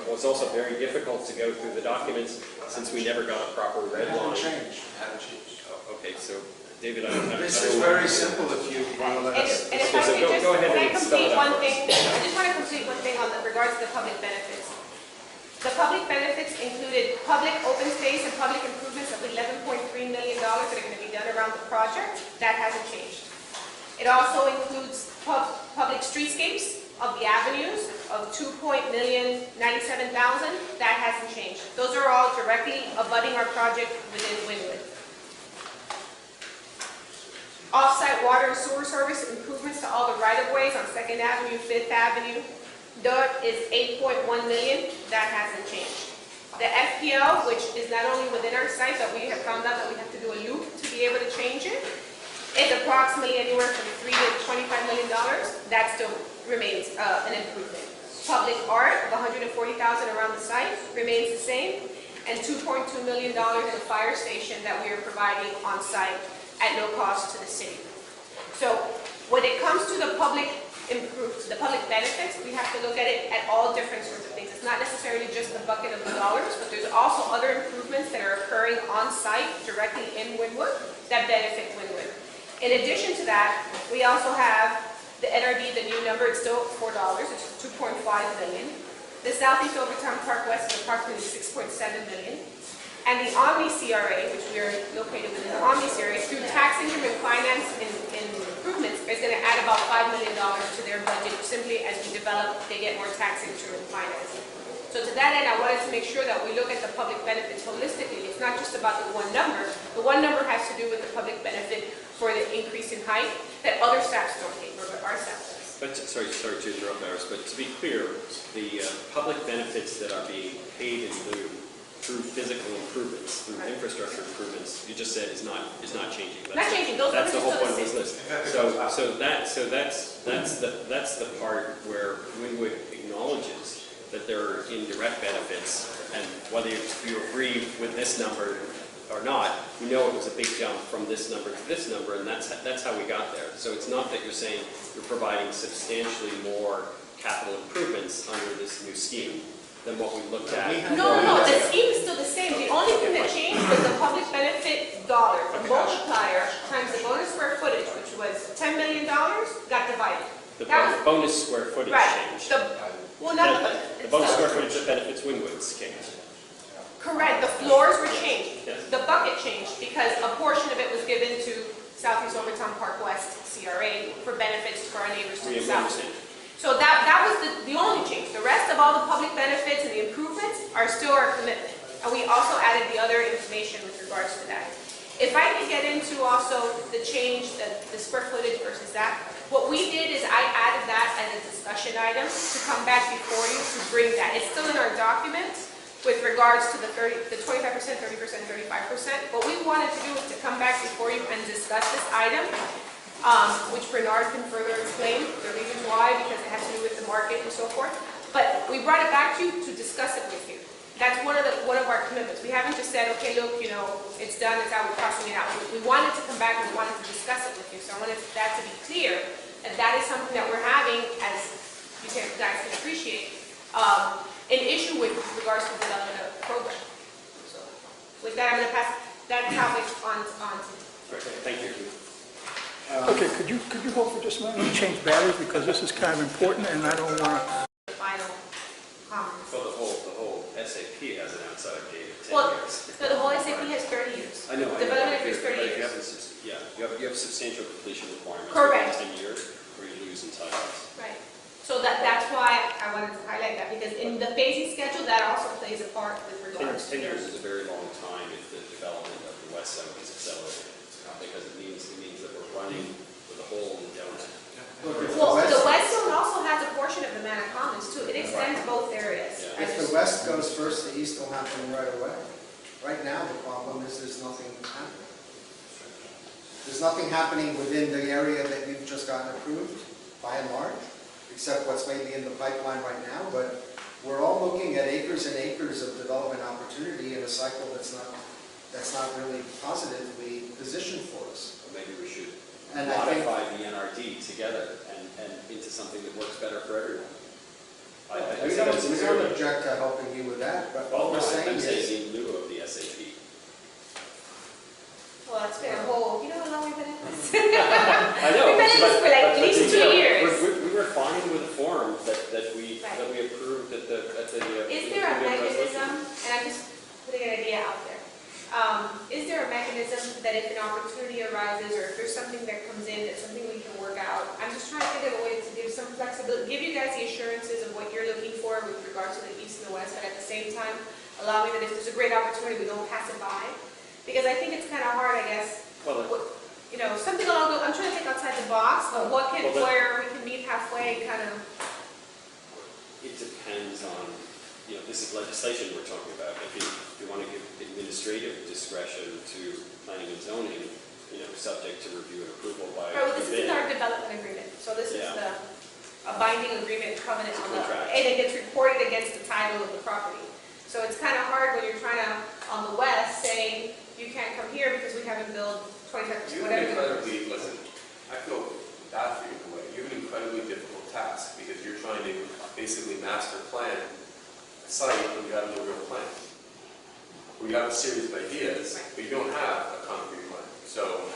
What's also very difficult to go through the documents, since we never got a proper red line. Haven't changed. Oh, okay, so David, I This is very simple if you want to let And us. and if Okay, I so could just, go ahead can I and spell complete it out one for thing? us. I just want to complete one thing on the regards to the public benefits. The public benefits included public open space and public improvements of $11.3 million that are going to be done around the project. That hasn't changed. It also includes public streetscapes of the avenues of $2.097,000. That hasn't changed. Those are all directly abutting our project within Wynwood. Off-site water and sewer service improvements to all the right-of-ways on 2nd Avenue, 5th Avenue. That is $8.1 million. That hasn't changed. The FPL, which is not only within our site, but we have found out that we have to do a loop to be able to change it, is approximately anywhere from $3 to $25 million. That still remains an improvement. Public art of $140,000 around the site remains the same, and $2.2 million in the fire station that we are providing on site at no cost to the city. So when it comes to the public benefits, we have to look at it at all different sorts of things. It's not necessarily just the bucket of the dollars, but there's also other improvements that are occurring on site directly in Wynwood that benefit Wynwood. In addition to that, we also have the NRD, the new number, it's still $4, it's $2.5 million. The Southeast Overtown Park West is approximately $6.7 million. And the Omni CRA, which we are located within the Omni CRA, through tax increment finance and improvements, is going to add about $5 million to their budget. Simply as we develop, they get more tax increment financing. So to that end, I wanted to make sure that we look at the public benefits holistically. It's not just about the one number. The one number has to do with the public benefit for the increase in height that other staffs don't take, or our staff does. But, sorry to interrupt, Iris, but to be clear, the public benefits that are being paid in lieu through physical improvements, through infrastructure improvements, you just said is not changing. Not changing, those That's the whole numbers point are of still the this list. So that's the part where Wynwood acknowledges that there are indirect benefits, and whether you agree with this number or not, you know it was a big jump from this number to this number, and that's how we got there. So it's not that you're saying you're providing substantially more capital improvements under this new scheme than what we looked at. No, the scheme is still the same. The only thing that changed was the public benefit dollar, the multiplier times the bonus square footage, which was $10 million, got divided. The That was- bonus square footage Right. changed. Well, not The bonus square footage that benefits Wynwood's changed. correct. The floors were changed. Yes. The bucket changed because a portion of it was given to Southeast Overtown Park West CRA for benefits for our neighbors to the We south. understand. So that was the only change. The rest of all the public benefits and the improvements are still our commitment. And we also added the other information with regards to that. If I could get into also the change, the square footage versus that, what we did is I added that as a discussion item to come back before you to bring that. It's still in our document with regards to the 25%, 30%, 35%. What we wanted to do is to come back before you and discuss this item, which Bernard can further explain the reasons why, because it has to do with the market and so forth. But we brought it back to you to discuss it with you. That's one of our commitments. We haven't just said, okay, look, you know, it's done, it's out, we're crossing it out. We wanted to come back and we wanted to discuss it with you. So I wanted that to be clear, that that is something that we're having, as you guys can appreciate, an issue with regards to the development of the program. So with that, I'm going to pass that topic on to Great, thank you. Okay, could you hold for just a minute? Let me change batteries because this is kind of important and I don't want to... the final comments. Well, the whole SAP has an outside date of 10 Well, years. so the whole SAP has 30 years. I know. Development But is 30 if you years. have you have substantial completion requirements. Correct. Within 10 years, or you lose entitlements. Right. So that's why I wanted to highlight that, because in the phasing schedule, that also plays a part with regards to... 10 years is a very long time if the development of the west zone is accelerated, because it means that we're running with a hole in the donut. Well, the West Zone also has a portion of the Manor Commons too. It extends both areas. Yeah. If the west goes first, the east will happen right away. Right now, the problem is there's nothing happening. There's nothing happening within the area that you've just gotten approved, by and large, except what's maybe in the pipeline right now. But we're all looking at acres and acres of development opportunity in a cycle that's not really positively positioned for us. Or maybe we should And I think- modify the NRD together and into something that works better for everyone. We don't object to helping you with that, but Well, all we're no, saying I'm saying is, in lieu of the SAP. Well, it's been a whole, you know how long we've been in this? I know. We've been in this for like at least 2 years. We were fine with the form that we approved at the. Is there a mechanism, and I'm just putting an idea out there, is there a mechanism that if an opportunity arises or if there's something that comes in, that's something we can work out? I'm just trying to think of a way to give some flexibility, give you guys the assurances of what you're looking for with regards to the east and the west, but at the same time, allow me that if there's a great opportunity, we don't pass it by. Because I think it's kind of hard, I guess, Well, you know, something along those, I'm trying to think outside the box, but where we can meet halfway, kind of. it depends on, this is legislation we're talking about. If you want to give administrative discretion to planning and zoning, subject to review and approval by. Right, well, this is our development agreement, so this is Yeah. a binding agreement covenant on the, Contract. and it gets reported against the title of the property. So it's kind of hard when you're trying to, on the west, say, you can't come here because we haven't built 25%, You have whatever. an incredibly, listen, I feel bad for you in a way. You have an incredibly difficult task because you're trying to basically master plan a site when you have no real plan. We have a series of ideas, but you don't have a concrete plan. So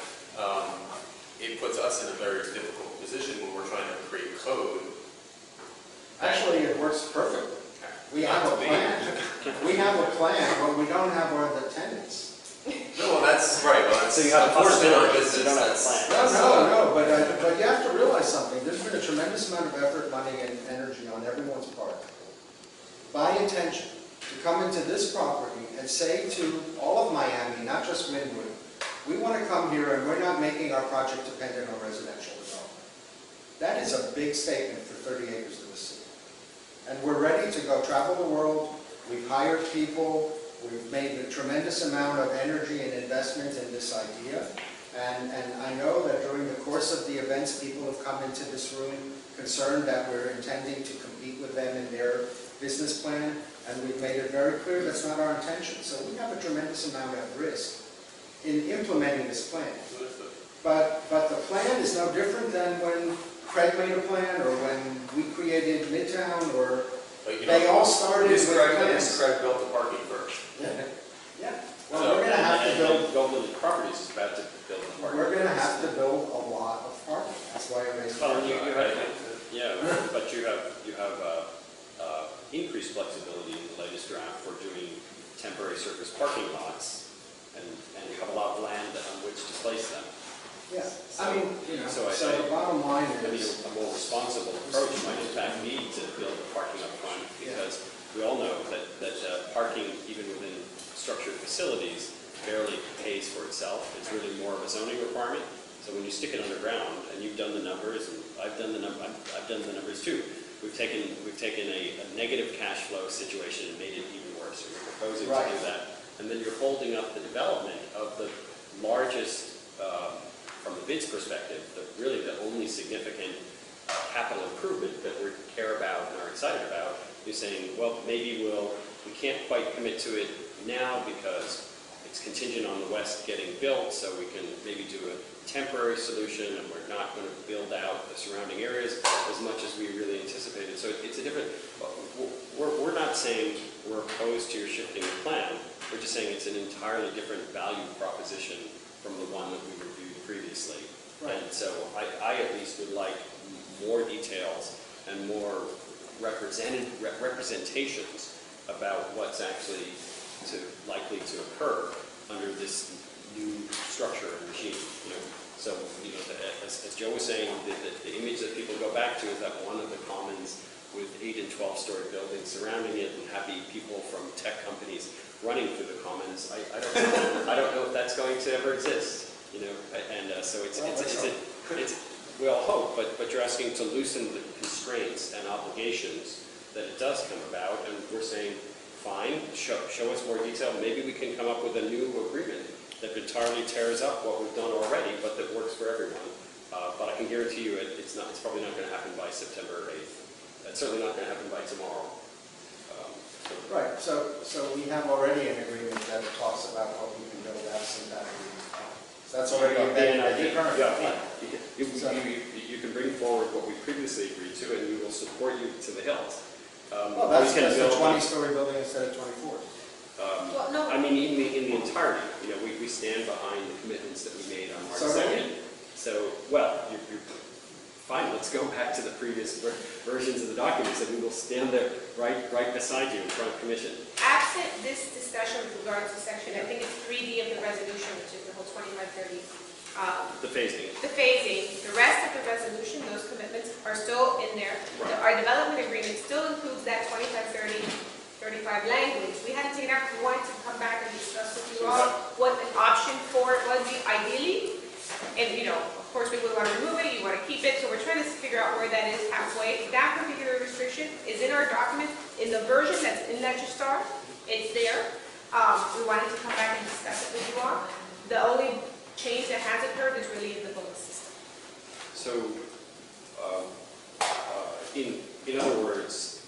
it puts us in a very difficult position when we're trying to create code. actually, it works perfectly. We have a plan. We have a plan, what we don't have are the tenants. No, well, that's right. Well, that's So you have a unfortunately our possibility, business. you don't have a That's- plan. No, but you have to realize something. There's been a tremendous amount of effort, money, and energy on everyone's part, by intention, to come into this property and say to all of Miami, not just Wynwood, we want to come here and we're not making our project dependent on residential development. That is a big statement for 30 acres of the city. And we're ready to go travel the world. We've hired people. We've made a tremendous amount of energy and investment in this idea. And I know that during the course of the events, people have come into this room concerned that we're intending to compete with them in their business plan. And we've made it very clear that's not our intention. So we have a tremendous amount of risk in implementing this plan. But the plan is no different than when Craig made a plan, or when we created Midtown, or But, they all started with plans. Craig built the parking first. Yeah. Well, we're going to have to build. Goldman Properties is about to build a park. We're going to have to build a lot of parking. That's why I raised. Well, the you parking. have, but you have increased flexibility in the latest draft for doing temporary surface parking lots, and you have a lot of land on which to place them. Yeah. I I mean, So I- so the bottom line I mean, is, a more responsible approach might in fact be to build the parking up front, because we all know that parking, even within structured facilities, barely pays for itself. It's really more of a zoning requirement. So when you stick it underground, and you've done the numbers, and I've done the numbers too. We've taken a negative cash flow situation and made it even worse. We're proposing to do that, and then you're holding up the development of the largest, from the BID's perspective, really the only significant capital improvement that we care about and are excited about. You're saying, well, maybe we can't quite commit to it now because it's contingent on the west getting built, so we can maybe do a temporary solution, and we're not going to build out the surrounding areas as much as we really anticipated. So it's a different, we're not saying we're opposed to your shifting the plan. We're just saying it's an entirely different value proposition from the one that we reviewed previously. Right. And so I at least would like more details and more representations about what's actually likely to occur under this new structure and regime. So as Joe was saying, the image that people go back to is that one of the commons with 8 and 12-story buildings surrounding it, and happy people from tech companies running through the commons. I don't know if that's going to ever exist. And so we all hope, but you're asking to loosen the constraints and obligations that it does come about, and we're saying, fine, show us more detail. Maybe we can come up with a new agreement that entirely tears up what we've done already, but that works for everyone. But I can guarantee you it's probably not going to happen by September 8th. It's certainly not going to happen by tomorrow. right, so we have already an agreement that talks about what we can build absent that agreement. So that's already embedded in the current plan. You can bring forward what we previously agreed to, and we will support you to the hills. Well, that's We can a build 20-story building instead of 24. Well, no. I mean, in the entirety, we stand behind the commitments that we made on March So do we. 2nd. So, well, you're fine. Let's go back to the previous versions of the documents, and we will stand there right beside you in front of commission. Absent this discussion with regards to section, I think it's 3D of the resolution, which is the whole 2530. The phasing. The phasing, the rest of the resolution, those commitments are still in there. Right. Our development agreement still includes that 2530, 35 language. We had to take it out, we wanted to come back and discuss with you all what an option for it was ideally. And of course we would want to remove it, you want to keep it, so we're trying to figure out where that is halfway. That particular restriction is in our document, in the version that's in Legistar, it's there. We wanted to come back and discuss it with you all. The only change that has occurred is really in the bonus system. So, in other words,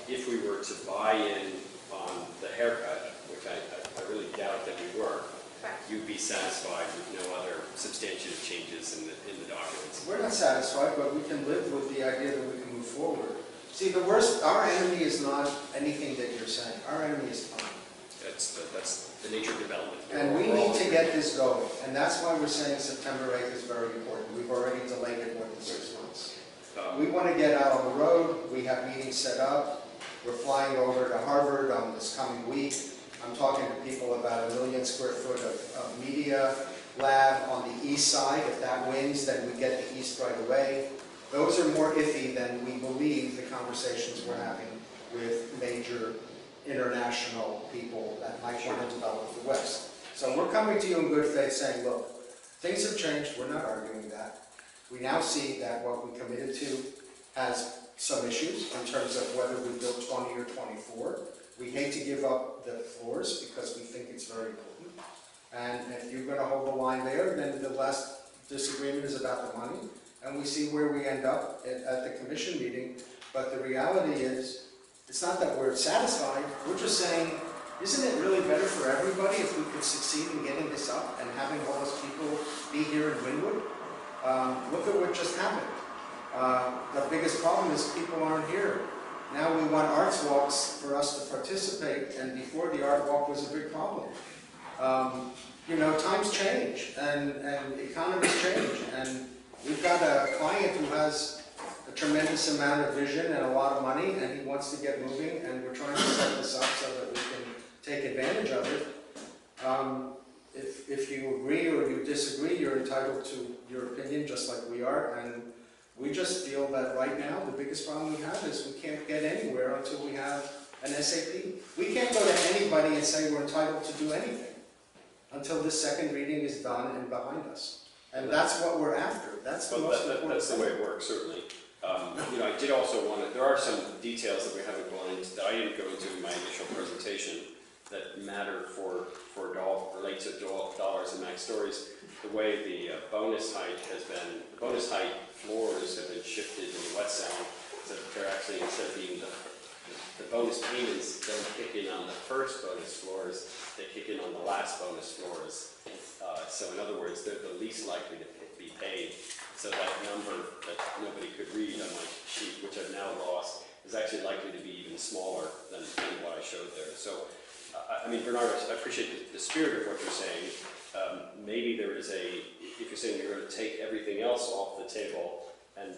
if we were to buy in on the haircut, which I really doubt that we were, you'd be satisfied with no other substantive changes in the documents. We're not satisfied, but we can live with the idea that we can move forward. See, our enemy is not anything that you're saying. Our enemy is time. That's the nature of development. And we need to get this going. And that's why we're saying September 8th is very important. We've already delayed it more than 6 months. We want to get out on the road. We have meetings set up. We're flying over to Harvard on this coming week. I'm talking to people about 1 million square foot of media lab on the east side. If that wins, then we get the east right away. Those are more iffy than we believe the conversations we're having with major international people that might want to develop the West. So we're coming to you in good faith saying, look, things have changed. We're not arguing that. We now see that what we committed to has some issues in terms of whether we build 20 or 24. We hate to give up the floors because we think it's very important. And if you're going to hold the line there, then the last disagreement is about the money. And we see where we end up at the commission meeting. But the reality is, it's not that we're satisfied. We're just saying, isn't it really better for everybody if we could succeed in getting this up and having all those people be here in Wynwood? Look at what just happened. The biggest problem is people aren't here. Now we want arts walks for us to participate, and before the art walk was a big problem. Times change, and economies change, and we've got a client who has a tremendous amount of vision and a lot of money, and he wants to get moving, and we're trying to set this up so that we can take advantage of it. If If you agree or you disagree, you're entitled to your opinion, just like we are. And we just feel that right now, the biggest problem we have is we can't get anywhere until we have an SAP. We can't go to anybody and say we're entitled to do anything until this second reading is done and behind us. And that's what we're after. That's the Well, most important that's the thing. way it works, certainly. I did also want to, there are some details that we haven't gone into, that I didn't go into in my initial presentation that matter relate to dollars and max stories. The way the bonus height the bonus height floors have been shifted in the wet sound, so that they're actually, instead of being the bonus payments don't kick in on the first bonus floors, they kick in on the last bonus floors. So in other words, they're the least likely to be paid. So that number that nobody could read on my sheet, which I've now lost, is actually likely to be even smaller than what I showed there. So, I mean, Bernardo, I appreciate the spirit of what you're saying. Maybe there is if you're saying you're going to take everything else off the table, and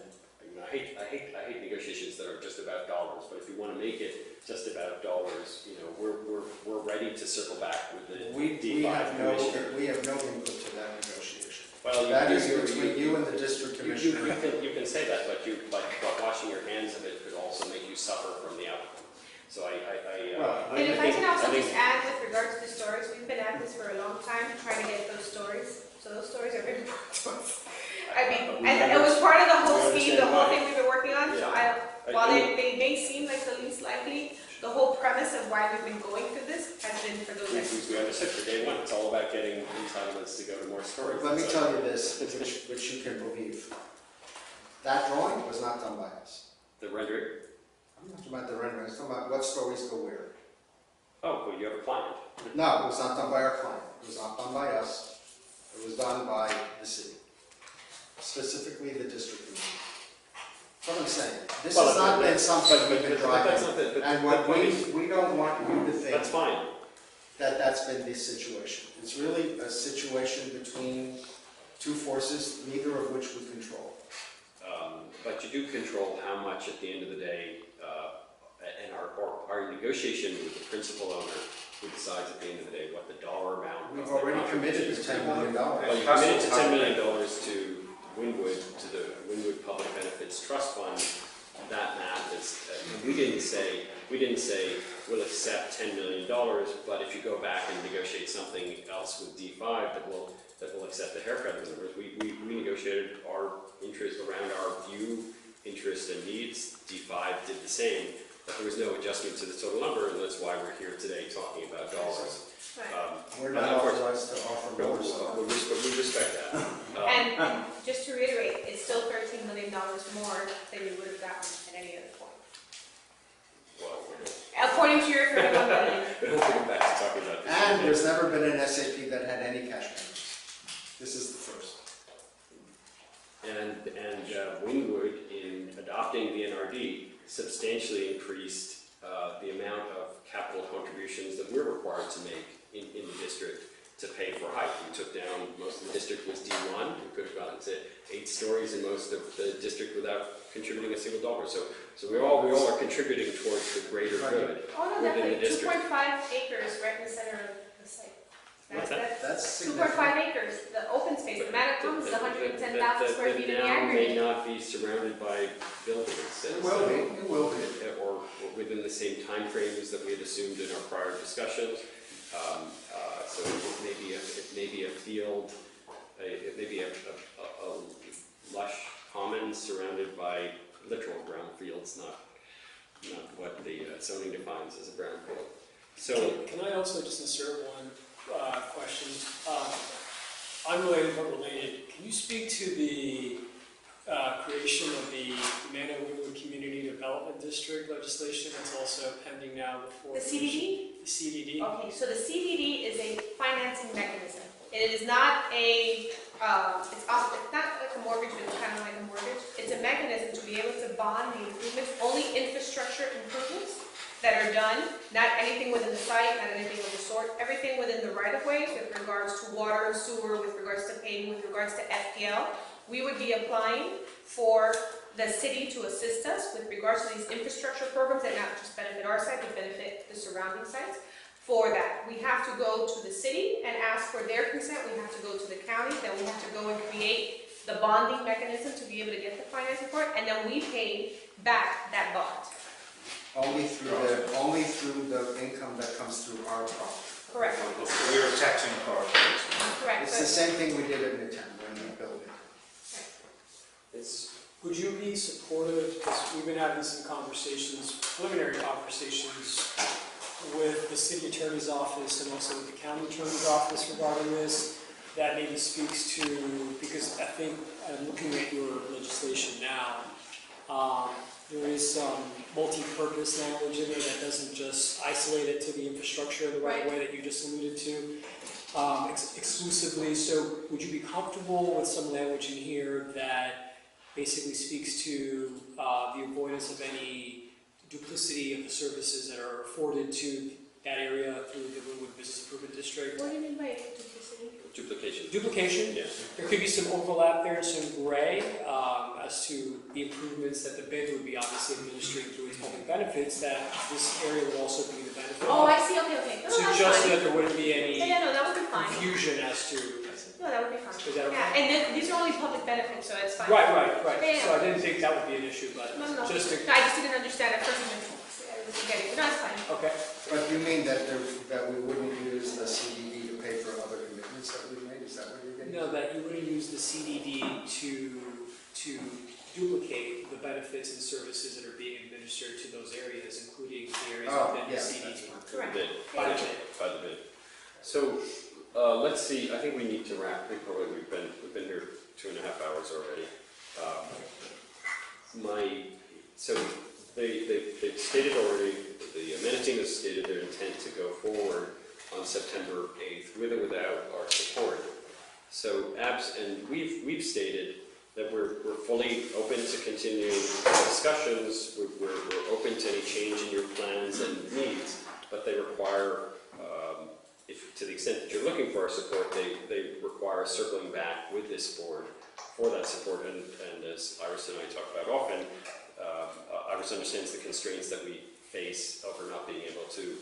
I hate negotiations that are just about dollars, but if you want to make it just about dollars, we're ready to circle back with the We D5 have commissioner. no input to that negotiation. Well, That is between you and the district commissioner. You can say that, but washing your hands of it could also make you suffer from the outcome. So And if I can also just add with regard to the stories, we've been at this for a long time, trying to get those stories. So those stories are very important to us. I mean, and it was part of the whole scheme, the whole thing we've been working on. So while they may seem like the least likely, the whole premise of why we've been going through this has been for those reasons. We understood for day one, it's all about getting entitlements to go to more stories. Let me tell you this, which you can believe. That drawing was not done by us. The rendering? I'm not talking about the rendering, I'm talking about what stories go where. Oh, well, you have a client. No, it was not done by our client. It was not done by us. It was done by the city, specifically the district commission. That's what I'm saying. This has not been something we've been driving. And what we don't want you to think That's fine. that that's been the situation. It's really a situation between two forces, neither of which we control. But you do control how much at the end of the day, and our negotiation with the principal owner, who decides at the end of the day what the dollar amount. We've already committed to $10 million. Well, you committed to $10 million to Wynwood, to the Wynwood Public Benefits Trust Fund. That math is, we didn't say we'll accept $10 million, but if you go back and negotiate something else with D5 that will accept the haircut. In other words, we negotiated our interest around our view, interest and needs. D5 did the same, but there was no adjustment to the total number, and that's why we're here today talking about dollars. We're not authorized to offer No, more, so. we respect that. And just to reiterate, it's still $13 million more than you would have gotten at any other point. Well, According to your 31 million. we don't go back to talking about this. And there's never been an SAP that had any cash payments. This is the first. And Wynwood, in adopting the NRD, substantially increased the amount of capital contributions that we're required to make in the district to pay for height. We took down, most of the district was D1, we could have gotten to 8 stories in most of the district without contributing a single dollar. So we all are contributing towards the greater good Oh, no, within the definitely. district. 2.5 acres right in the center of the site. What's that? That's 2.5 acres, the open space. The amount of homes is 110,000 square feet in the That now may aggregate. not be surrounded by buildings. It will be, it will be. Or within the same timeframes that we had assumed in our prior discussions. So it may be a field, it may be a lush common surrounded by literal brownfields, not what the zoning defines as a brownfield. So, Can I also just insert one question? Unrelated but related, can you speak to the creation of the Amana-Wynwood Community Development District legislation that's also pending now before? The CDD? The CDD? Okay, so the CDD is a financing mechanism. It is not it's not like a mortgage, but it's kind of like a mortgage. It's a mechanism to be able to bond the improvements, only infrastructure improvements that are done, not anything within the site, not anything of the sort, everything within the right-of-ways with regards to water and sewer, with regards to paving, with regards to FPL. We would be applying for the city to assist us with regards to these infrastructure programs that not just benefit our site, but benefit the surrounding sites, for that. We have to go to the city and ask for their consent, we have to go to the county, then we have to go and create the bonding mechanism to be able to get the financing for it, and then we pay back that bond. Only through the income that comes through our property. Correct. We're taxing cars. Correct. It's the same thing we did at Midtown when we built it. Would you be supportive, because we've been having some conversations, preliminary conversations with the city attorney's office and also with the county attorney's office regarding this, that maybe speaks to, because I think, I'm looking at your legislation now, there is some multi-purpose language in there that doesn't just isolate it to the infrastructure the right way that you just alluded to, exclusively. So would you be comfortable with some language in here that basically speaks to the avoidance of any duplicity of the services that are afforded to that area through the Wynwood Business Improvement District? What do you mean by duplicity? Duplication. Duplication? Yeah. There could be some overlap there and some gray as to the improvements that the bid would be obviously administering through its public benefits, that this area would also be the benefit. Oh, I see, okay. No, So that's just so fine. that there wouldn't be any Yeah, no, that would be fine. confusion as to. No, that would be fine. Is that okay? Yeah, and then these are only public benefits, so it's fine. Right. Yeah. So I didn't think that would be an issue, but No. just to, No, I just didn't understand at first. I was getting it, but that's fine. okay. But you mean that we wouldn't use the CDD to pay for other commitments that we've made? Is that what you're getting? No, that you wouldn't use the CDD to duplicate the benefits and services that are being administered to those areas, including the areas within the CDD. Correct. Bid. By the bid. By the bid. So, let's see, I think we need to wrap, we've been here 2.5 hours already. So they've stated already, the Amenity has stated their intent to go forward on September 8th, with or without our support. So, and we've stated that we're fully open to continuing discussions, we're open to any change in your plans and needs, but they require, if to the extent that you're looking for our support, they require circling back with this board for that support. And as Iris and I talk about often, Iris understands the constraints that we face over not being able to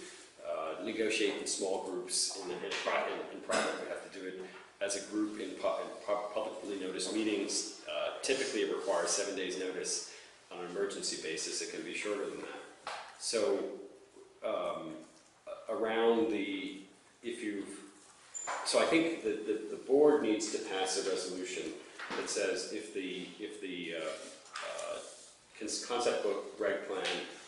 negotiate in small groups in private. We have to do it as a group in publicly noticed meetings. Typically, it requires 7 days' notice on an emergency basis. It can be shorter than that. So, so I think that the board needs to pass a resolution that says if the concept book, reg plan,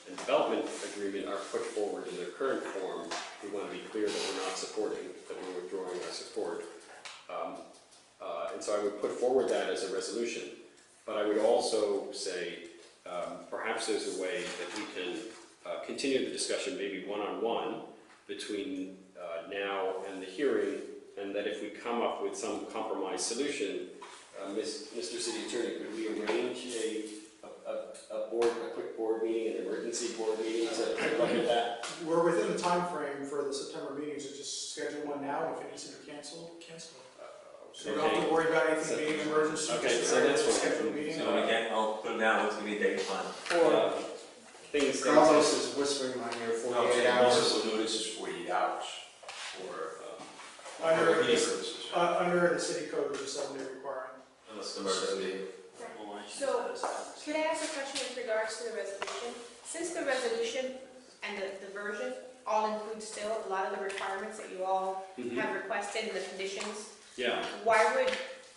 and development agreement are put forward in their current form, we want to be clear that we're not supporting, that we're withdrawing our support. And so I would put forward that as a resolution. But I would also say perhaps there's a way that we can continue the discussion, maybe one-on-one, between now and the hearing, and that if we come up with some compromise solution, Mr. City Attorney, could we arrange a quick board meeting, an emergency board meeting to look at that? We're within the time frame for the September meeting, so just schedule one now, and if it needs to be canceled, cancel it. So you don't have to worry about anything being an emergency. Okay, just so that's what- schedule a meeting. So we can't, I'll put it down, what's gonna be a date plan? Or Things that... Carlos is whispering in my ear 48 hours. notice is 48 hours for, Under, heating purposes. under the city code, there's a 7-day requirement. Unless the emergency. So, could I ask a question with regards to the resolution? Since the resolution and the version all include still a lot of the requirements that you all have requested and the conditions, Yeah, why would,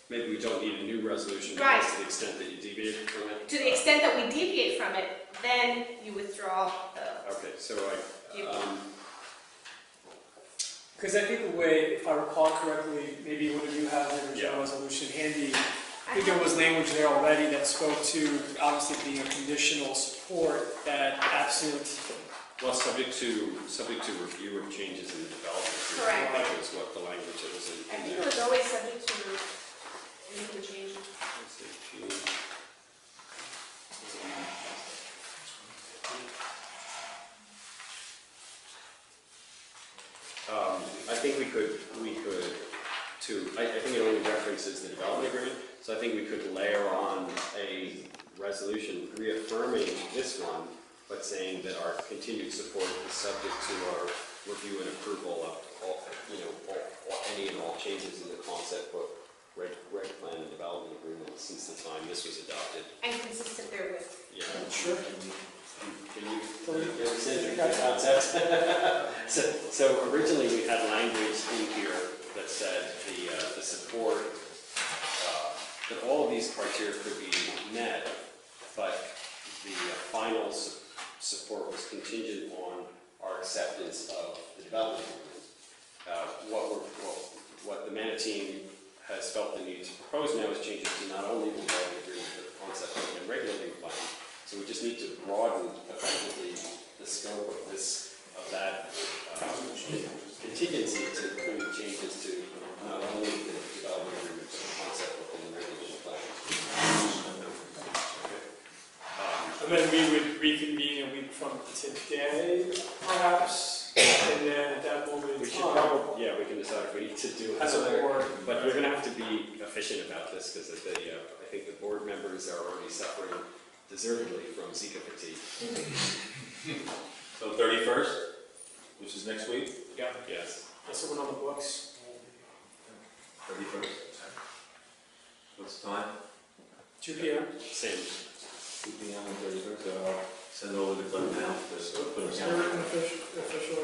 maybe we don't need a new resolution Right. to the extent that you deviate from it. to the extent that we deviate from it, then you withdraw the... Okay, so because I think the way, if I recall correctly, maybe one of you has the original resolution handy. I think there was language there already that spoke to obviously being a conditional support that absent. well, subject to review of changes in the development. Correct. That was what the language was in I think there. it was always subject to anything changing. Let's see, June. I think we could, I think it only references the development agreement, so I think we could layer on a resolution reaffirming this one, but saying that our continued support is subject to our review and approval of all, any and all changes in the concept book, reg plan and development agreement since the time this was adopted. And consistent therewith. Yeah. Sure. Can you understand the concept? So originally we had language in here that said the support, that all of these criteria could be met, but the final support was contingent on our acceptance of the development agreement. What the MANA team has felt the need to propose now is changes to not only the development agreement, but the concept and regulating plan. So we just need to broaden effectively the scope of that contingency to include changes to not only the development agreement, but the concept and the regulation plan. And then we would reconvene a week from today, perhaps, and then at that moment We in should time, probably, yeah, we can decide if we need to do it. as a board, But you're going to have to be efficient about this because I think the board members are already suffering deservedly from Zika fatigue. So 31st, which is next week? yeah, Yes. that's the one on the books. 31st. What's the time? 2 p.m. Same. 2 p.m. on 31st, so I'll send over the clip now. Just put Is it there down. an official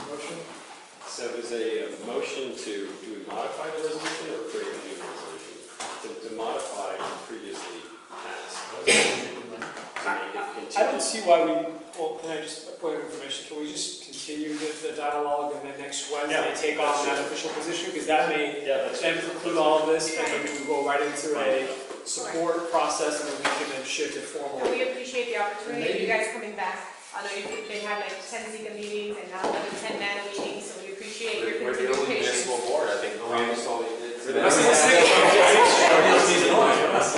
motion? So there's a motion to, do we modify the resolution or create a new resolution? To modify previously passed. I don't see why well, can I just, a point of information, can we just continue the dialogue and then next Wednesday take on that official position? Because that may then conclude all of this, and then we will go right into a support process, and then we can then shift it And formally. we appreciate the opportunity of you guys coming back. I know they had like 10 Zika meetings and now another 10 MANA meetings, so we appreciate your We're the continued only patience. municipal board, I think. We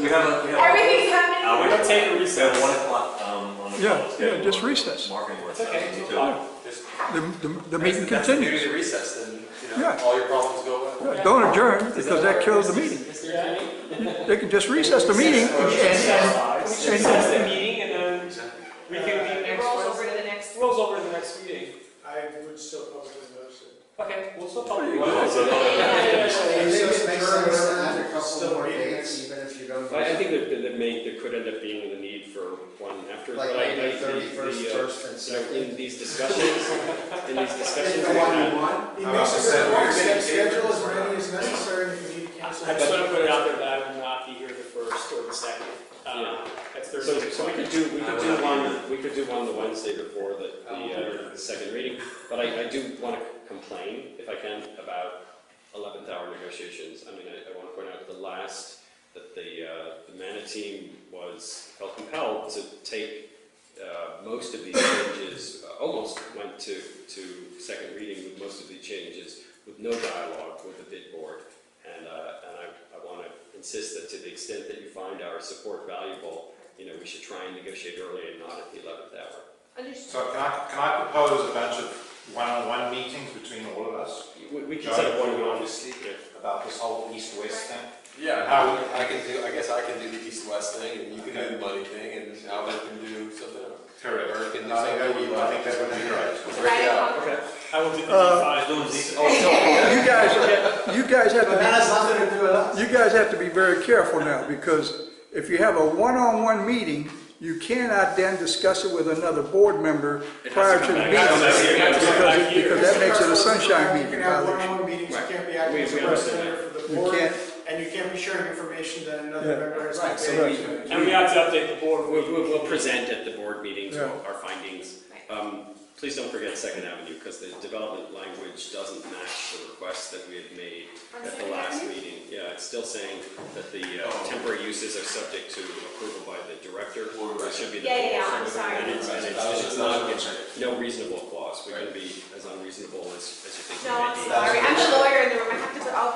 have Everything's happening. We don't take a we have recess. 1 o'clock on the Yeah, schedule. yeah, just recess. Marketing work. It's okay, So, 2 o'clock. The meeting That's the beauty continues. of the recess, then, Yeah. all your problems go away. Yeah, don't adjourn, because that kills the meeting. They can just recess the meeting and Recess the meeting, and then we can be It next rolls over Wednesday. to the next. Rolls over to the next meeting. I would still publicly notice it. Okay, we'll still talk. And Yeah, maybe it makes sense to add a couple Still more reading. dates, even if you don't. I think there could end up being the need for one after. Like but I- maybe I- 31st, the, 1st, and you know, 2nd. in these discussions, Pick we've the one had- you want. He How makes about a good point, the schedule as many as necessary, and if you need to cancel. I just want to put it out there that I will not be here the 1st or the 2nd. Yeah. That's So Thursday. we could do one the Wednesday before the second reading, but I do want to complain, if I can, about 11th hour negotiations. I mean, I want to point out that the MANA team felt compelled to take most of these changes, almost went to second reading with most of these changes with no dialogue with the bid board. And I want to insist that to the extent that you find our support valuable, we should try and negotiate early and not at the 11th hour. Understood. So can I propose a bunch of one-on-one meetings between all of us We can set up one-on-one. about this whole east-west thing? Yeah, I guess I can do the east-west thing, and you can do the money thing, and Albert can do something else. Correct. Or can do I think that would be something. great. Break it out. Okay. I will do the you guys have to But that has nothing to do with us. be, you guys have to be very careful now, because if you have a one-on-one meeting, you cannot then discuss it with another board member prior to the meeting. Because that makes it a sunshine You meeting. can have one-on-one meetings, you can't be acting as a We understand representative for the You board, can't, and you can't be sharing information that another Yeah. member has. Right, so conveyed. And we have to update the board. We'll present at the board meetings Yeah. our findings. Please don't forget Second Avenue, because the development language doesn't match the request that we had made On at the Second last Avenue? meeting. Yeah, it's still saying that the temporary uses are subject to approval by the director, or it should be the Yeah, board. I'm sorry. And it's not, it's no reasonable clause. We can be as unreasonable as you think. No, we may I'm be. sorry. I'm the lawyer in the room. I have to, I'll